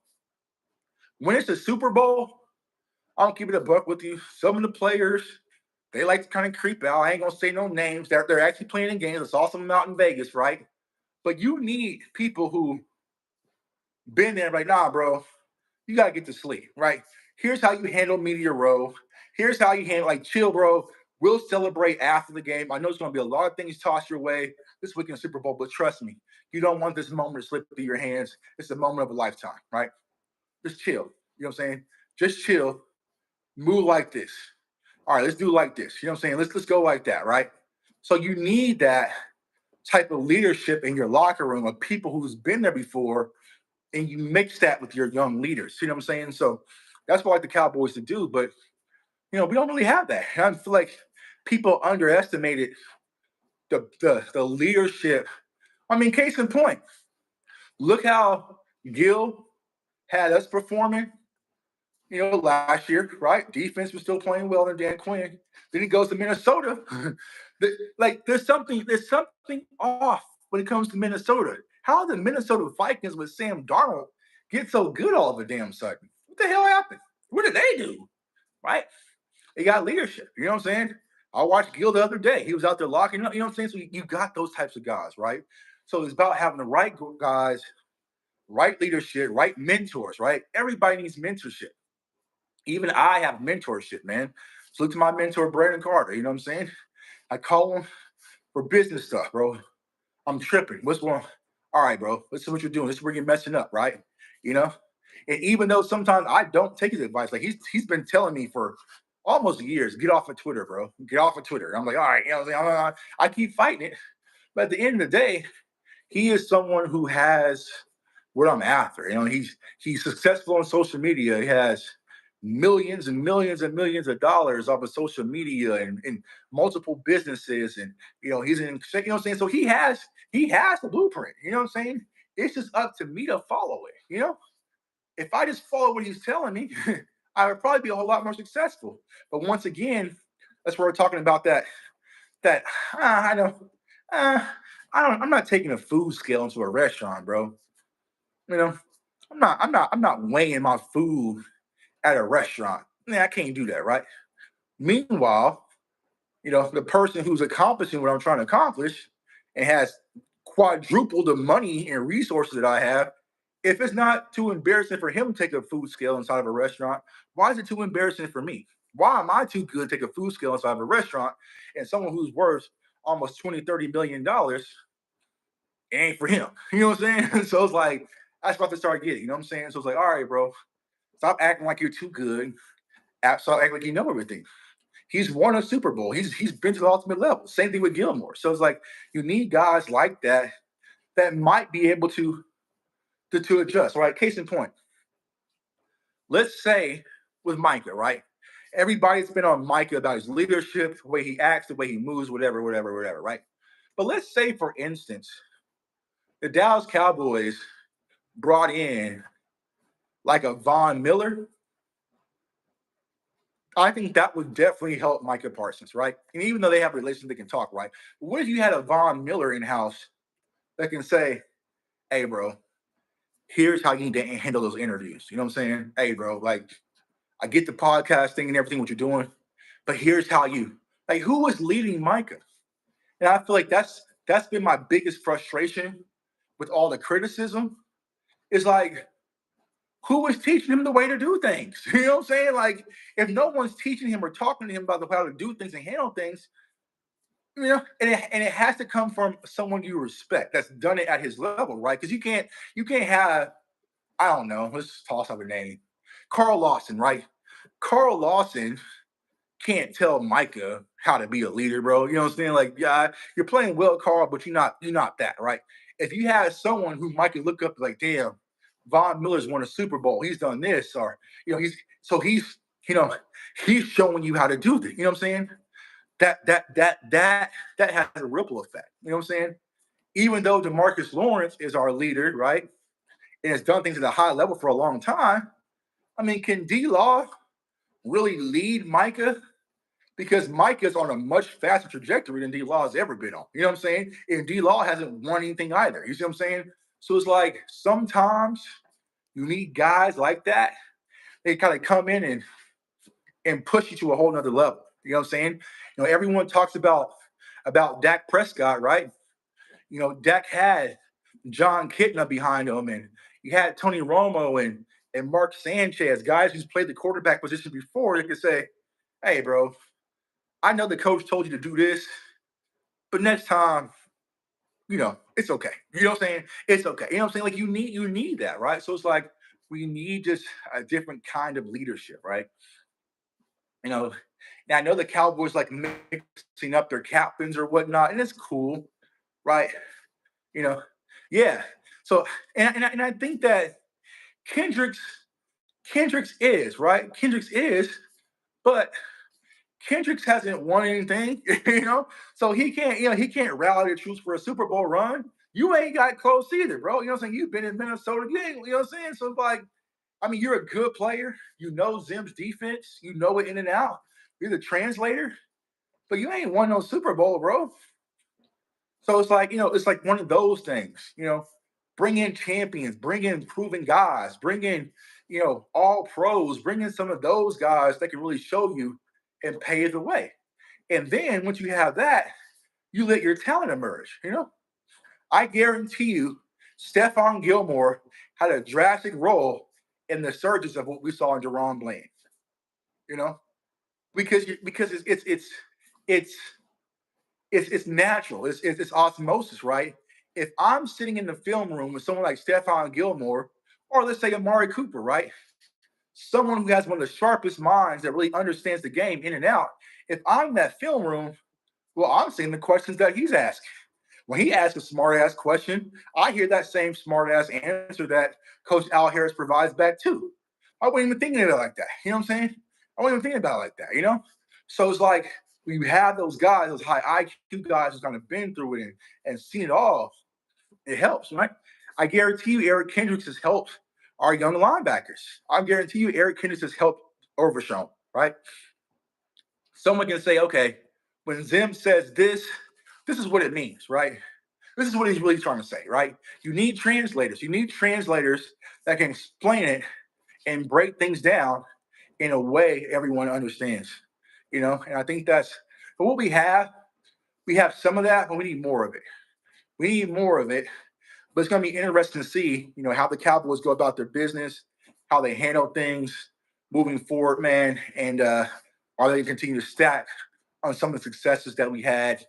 when it's a Super Bowl, I'll keep it a buck with you. Some of the players, they like to kind of creep out. I ain't gonna say no names. They're actually playing in games. I saw some out in Vegas, right? But you need people who been there, like, nah, bro, you gotta get to sleep, right? Here's how you handle media row. Here's how you handle, like, chill, bro. We'll celebrate after the game. I know it's gonna be a lot of things tossed your way this week in the Super Bowl, but trust me, you don't want this moment to slip through your hands. It's a moment of a lifetime, right? Just chill. You know what I'm saying? Just chill. Move like this. All right, let's do like this. You know what I'm saying? Let's go like that, right? So you need that type of leadership in your locker room of people who's been there before, and you mix that with your young leaders. You know what I'm saying? So that's what I like the Cowboys to do, but we don't really have that. And I feel like people underestimated the leadership. I mean, case in point, look how Gil had us performing last year, right? Defense was still playing well under Dan Quinn. Then he goes to Minnesota. Like there's something off when it comes to Minnesota. How the Minnesota Vikings with Sam Darnold get so good all of a damn sudden? What the hell happened? What did they do? Right? They got leadership. You know what I'm saying? I watched Gil the other day. He was out there locking up. You know what I'm saying? So you got those types of guys, right? So it's about having the right guys, right leadership, right mentors, right? Everybody needs mentorship. Even I have mentorship, man. So look to my mentor, Brandon Carter. You know what I'm saying? I call him for business stuff, bro. I'm tripping. What's wrong? All right, bro. Listen what you're doing. This is where you're messing up, right? You know? And even though sometimes I don't take his advice, like he's been telling me for almost years, get off of Twitter, bro. Get off of Twitter. I'm like, all right, what I'm saying? I keep fighting it. But at the end of the day, he is someone who has what I'm after. He's successful on social media. He has millions and millions and millions of dollars off of social media and multiple businesses, and he's in, I'm saying? So he has the blueprint. You know what I'm saying? It's just up to me to follow it. If I just follow what he's telling me, I would probably be a whole lot more successful. But once again, that's where we're talking about that I don't I'm not taking a food scale into a restaurant, bro. You know, I'm not weighing my food at a restaurant. Man, I can't do that, right? Meanwhile, the person who's accomplishing what I'm trying to accomplish and has quadrupled the money and resources that I have, if it's not too embarrassing for him to take a food scale inside of a restaurant, why is it too embarrassing for me? Why am I too good to take a food scale inside of a restaurant, and someone who's worth almost 20, $30 million, it ain't for him? You know what I'm saying? So it's like, that's about to start getting, you know what I'm saying? So it's like, all right, bro, stop acting like you're too good. Stop acting like you know everything. He's won a Super Bowl. He's been to the ultimate level. Same thing with Gilmore. So it's like you need guys like that that might be able to adjust. Right? Case in point, let's say with Micah, right? Everybody's been on Micah about his leadership, the way he acts, the way he moves, whatever, whatever, whatever, right? But let's say, for instance, the Dallas Cowboys brought in like a Von Miller. I think that would definitely help Micah Parsons, right? And even though they have a relation, they can talk, right? But what if you had a Von Miller in house that can say, hey, bro, here's how you need to handle those interviews. You know what I'm saying? Hey, bro, like, I get the podcast thing and everything, what you're doing, but here's how like, who was leading Micah? And I feel like that's been my biggest frustration with all the criticism is like, who was teaching him the way to do things? You know what I'm saying? Like, if no one's teaching him or talking to him about how to do things and handle things, and it has to come from someone you respect that's done it at his level, right? Because you can't have, I don't know, let's toss out a name, Carl Lawson, right? Carl Lawson can't tell Micah how to be a leader, bro. You know what I'm saying? Like, yeah, you're playing well, Carl, but you're not that, right? If you had someone who Micah look up like, damn, Von Miller's won a Super Bowl, he's done this, or he's you know, he's showing you how to do this. You know what I'm saying? That has a ripple effect. You know what I'm saying? Even though Demarcus Lawrence is our leader, right, and has done things at a high level for a long time, I mean, can D Law really lead Micah? Because Micah's on a much faster trajectory than D Law has ever been on. You know what I'm saying? And D Law hasn't won anything either. You see what I'm saying? So it's like sometimes you need guys like that. They kind of come in and push you to a whole nother level. You know what I'm saying? You know, everyone talks about Dak Prescott, right? You know, Dak had John Kitna behind him, and you had Tony Romo and Mark Sanchez, guys who's played the quarterback position before. They could say, "Hey, bro, I know the coach told you to do this, but next time, it's okay." You know what I'm saying? It's okay. You know what I'm saying? Like you need that, right? So it's like we need just a different kind of leadership, right? You know, now I know the Cowboys like mixing up their captains or whatnot, and it's cool, right? You know, yeah. So and I think that Kendricks Kendricks is right. Kendricks is, but Kendricks hasn't won anything, so he can't rally the troops for a Super Bowl run. You ain't got close either, bro. You know what I'm saying? You've been in Minnesota, you know what I'm saying? So it's like, I mean, you're a good player. You know Zim's defense. You know it in and out. You're the translator, but you ain't won no Super Bowl, bro. So it's like, it's like one of those things, bring in champions, bring in proven guys, bring in, all pros, bring in some of those guys that can really show you and pave the way. And then once you have that, you let your talent emerge. I guarantee you, Stephon Gilmore had a drastic role in the surges of what we saw in Deron Bland, you know, because it's it's natural. It's osmosis, right? If I'm sitting in the film room with someone like Stephon Gilmore, or let's say Amari Cooper, right? Someone who has one of the sharpest minds that really understands the game in and out. If I'm in that film room, well, I'm seeing the questions that he's asking. When he asks a smart ass question, I hear that same smart ass answer that Coach Al Harris provides back too. I wasn't even thinking of it like that. You know what I'm saying? I wasn't even thinking about it like that. So it's like when you have those guys, those high IQ guys who's kind of been through it and seen it all, it helps, right? I guarantee you, Eric Kendricks has helped our young linebackers. I guarantee you, Eric Kendricks has helped Overshown, right? Someone can say, okay, when Zim says this is what it means, right? This is what he's really trying to say, right? You need translators. You need translators that can explain it and break things down in a way everyone understands. And I think that's what we have. We have some of that, but we need more of it. We need more of it. But it's going to be interesting to see, how the Cowboys go about their business, how they handle things moving forward, man. And are they continue to stack on some of the successes that we had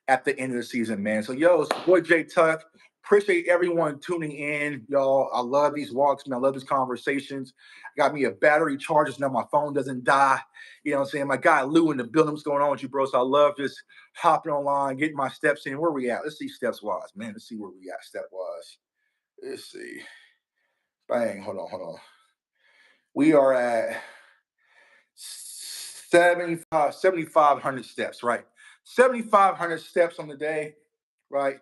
at the end of the season, man? So, yo, it's your boy Jay Tuck. Appreciate everyone tuning in, y'all. I love these walks, man. I love these conversations. Got me a battery charger so now my phone doesn't die. You know what I'm saying? My guy Lou in the building. What's going on with you, bro? So I love just hopping online, getting my steps in. Where we at? Let's see steps wise, man. Let's see where we at step wise. Let's see. Bang. Hold on. We are at 7,500 steps, right? 7,500 steps on the day, right?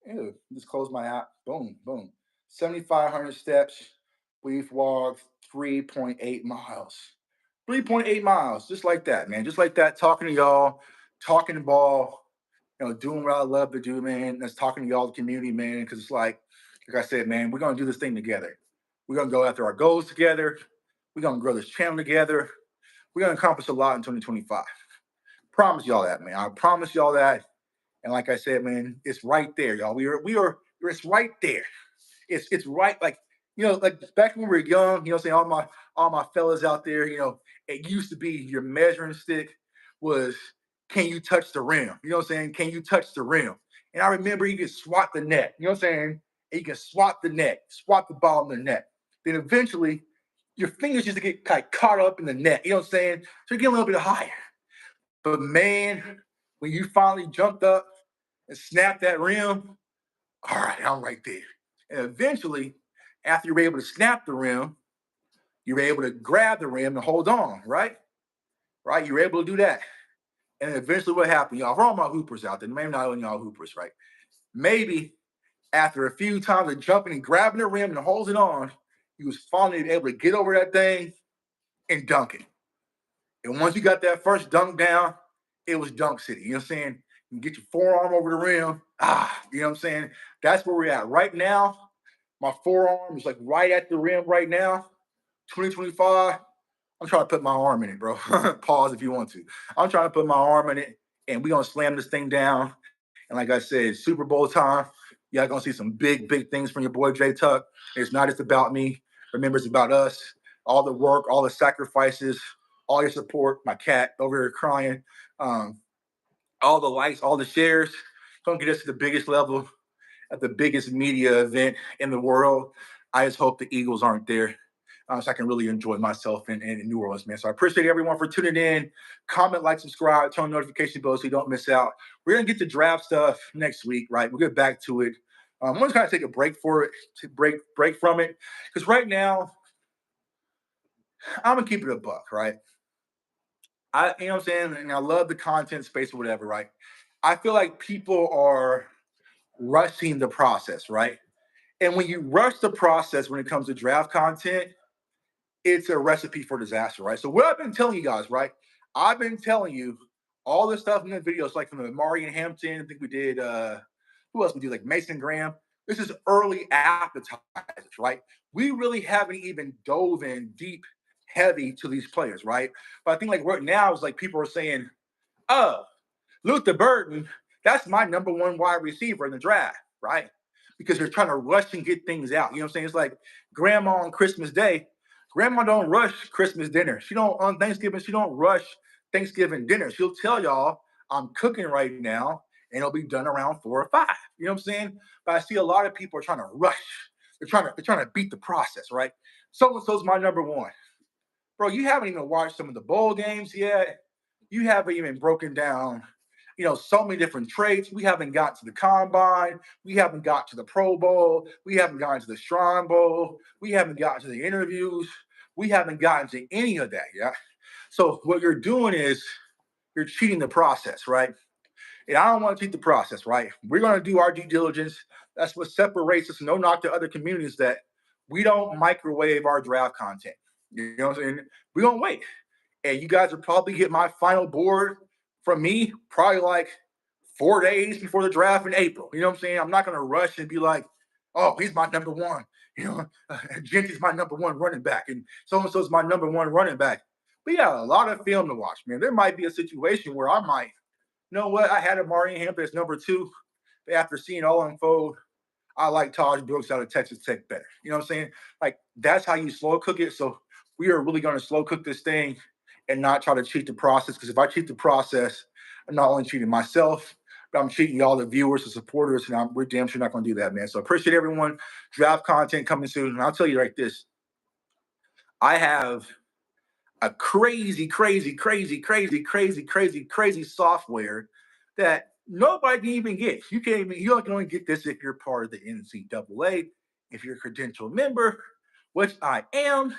Ew, just close my app. Boom, boom. 7,500 steps. We've walked 3.8 miles. 3.8 miles, just like that, man. Just like that, talking to y'all, talking the ball, doing what I love to do, man. That's talking to y'all, the community, man. Because it's like I said, man, we're gonna do this thing together. We're gonna go after our goals together. We're gonna grow this channel together. We're gonna accomplish a lot in 2025. Promise y'all that, man. I promise y'all that. And like I said, man, it's right there, y'all. It's right there. It's right, like, like back when we were young, saying all my fellas out there, it used to be your measuring stick was, can you touch the rim? You know what I'm saying? Can you touch the rim? And I remember you could swat the net, you know what I'm saying? And you can swat the net, swat the ball in the net. Then eventually your fingers just get kind of caught up in the net, you know what I'm saying? So you get a little bit higher. But man, when you finally jumped up and snapped that rim, all right, I'm right there. And eventually, after you're able to snap the rim, you're able to grab the rim and hold on, right? Right? You're able to do that. And eventually what happened, y'all, for all my hoopers out there, maybe not only y'all hoopers, right? Maybe after a few times of jumping and grabbing the rim and holding on, he was finally able to get over that thing and dunk it. And once you got that first dunk down, it was dunk city. You know what I'm saying? You get your forearm over the rim. You know what I'm saying? That's where we're at. Right now, my forearm is like right at the rim right now. 2025. I'm trying to put my arm in it, bro. Pause if you want to. I'm trying to put my arm in it, and we're gonna slam this thing down. And like I said, Super Bowl time. Y'all gonna see some big, big things from your boy Jay Tuck. It's not just about me. Remember, it's about us. All the work, all the sacrifices, all your support. My cat over here crying. Um, all the likes, all the shares. Gonna get us to the biggest level at the biggest media event in the world. I just hope the Eagles aren't there. So I can really enjoy myself in New Orleans, man. So I appreciate everyone for tuning in. Comment, like, subscribe, turn on notification bells so you don't miss out. We're gonna get to draft stuff next week, right? We'll get back to it. I'm gonna kind of take a break for it, to break from it, because right now I'm gonna keep it a buck, right? You know what I'm saying, and I love the content space or whatever, right? I feel like people are rushing the process, right? And when you rush the process when it comes to draft content, it's a recipe for disaster, right? So what I've been telling you guys, right? I've been telling you all this stuff in the videos, like from the Mari and Hampton. I think we did who else we do, like Mason Graham. This is early appetizers, right? We really haven't even dove in deep, heavy to these players, right? But I think like right now is like people are saying, oh, Luther Burton, that's my number one wide receiver in the draft, right? Because they're trying to rush and get things out. You know what I'm saying? It's like grandma on Christmas Day. Grandma don't rush Christmas dinner. She don't on Thanksgiving, she don't rush Thanksgiving dinner. She'll tell y'all, I'm cooking right now, and it'll be done around 4 or 5. You know what I'm saying? But I see a lot of people are trying to rush. They're trying to beat the process, right? So and so's my number one. Bro, you haven't even watched some of the bowl games yet. You haven't even broken down, so many different traits. We haven't got to the combine. We haven't got to the Pro Bowl. We haven't gotten to the Shrine Bowl. We haven't gotten to the interviews. We haven't gotten to any of that yet. So what you're doing is you're cheating the process, right? And I don't want to cheat the process, right? We're going to do our due diligence. That's what separates us. No knock to other communities that we don't microwave our draft content. You know what I'm saying? We're going to wait. And you guys will probably get my final board from me probably like 4 days before the draft in April. You know what I'm saying? I'm not going to rush and be like, oh, he's my number one. Genty's my number one running back, and so and so is my number one running back. We got a lot of film to watch, man. There might be a situation where I might, you know what? I had Amari Hampton as number two. But after seeing all unfold, I like Taj Brooks out of Texas Tech better. You know what I'm saying? Like, that's how you slow cook it. So we are really going to slow cook this thing and not try to cheat the process. Because if I cheat the process, I'm not only cheating myself, but I'm cheating all the viewers, the supporters, and we're damn sure not going to do that, man. So appreciate everyone. Draft content coming soon. And I'll tell you like this. I have a crazy, crazy, crazy, crazy, crazy, crazy, crazy software that nobody can even get. You can't even, you can only get this if you're part of the NCAA, if you're a credentialed member, which I am.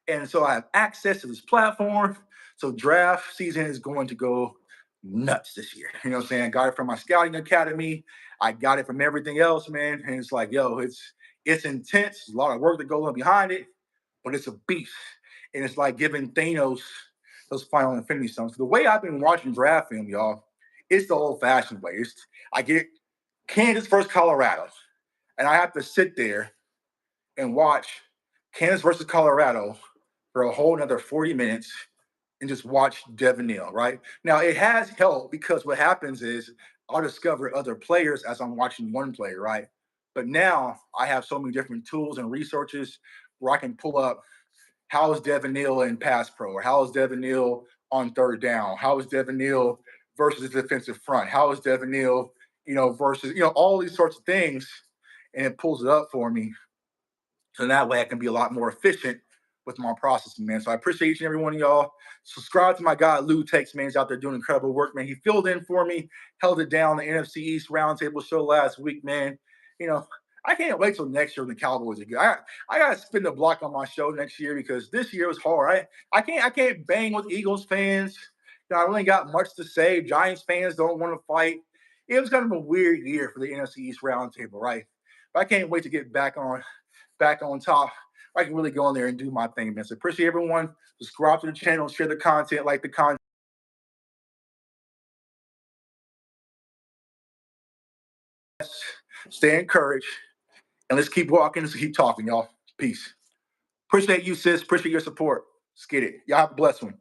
And so I have access to this platform. So draft season is going to go nuts this year. You know what I'm saying? I got it from my scouting academy. I got it from everything else, man. And it's like, yo, it's intense. There's a lot of work that goes on behind it, but it's a beast. And it's like giving Thanos those final Infinity Stones. The way I've been watching draft film, y'all, it's the old-fashioned way. I get Kansas versus Colorado, and I have to sit there and watch Kansas versus Colorado for a whole another 40 minutes and just watch Devin Neal, right? Now, it has helped because what happens is I'll discover other players as I'm watching one player, right? But now I have so many different tools and resources where I can pull up how is Devin Neal in pass pro, or how is Devin Neal on third down? How is Devin Neal versus the defensive front? How is Devin Neal, versus, all these sorts of things, and it pulls it up for me. So that way I can be a lot more efficient with my processing, man. So I appreciate each and every one of y'all. Subscribe to my guy, Lou Takes, man. He's out there doing incredible work, man. He filled in for me, held it down the NFC East Roundtable show last week, man. I can't wait till next year when the Cowboys are good. I gotta spin the block on my show next year because this year was hard. I can't bang with Eagles fans. I really got much to say. Giants fans don't want to fight. It was kind of a weird year for the NFC East roundtable, right? But I can't wait to get back on top. I can really go in there and do my thing, man. So appreciate everyone. Subscribe to the channel, share the content, like the content. Stay encouraged. And let's keep walking. Let's keep talking, y'all. Peace. Appreciate you, sis. Appreciate your support. Let's get it. Y'all have a blessed one.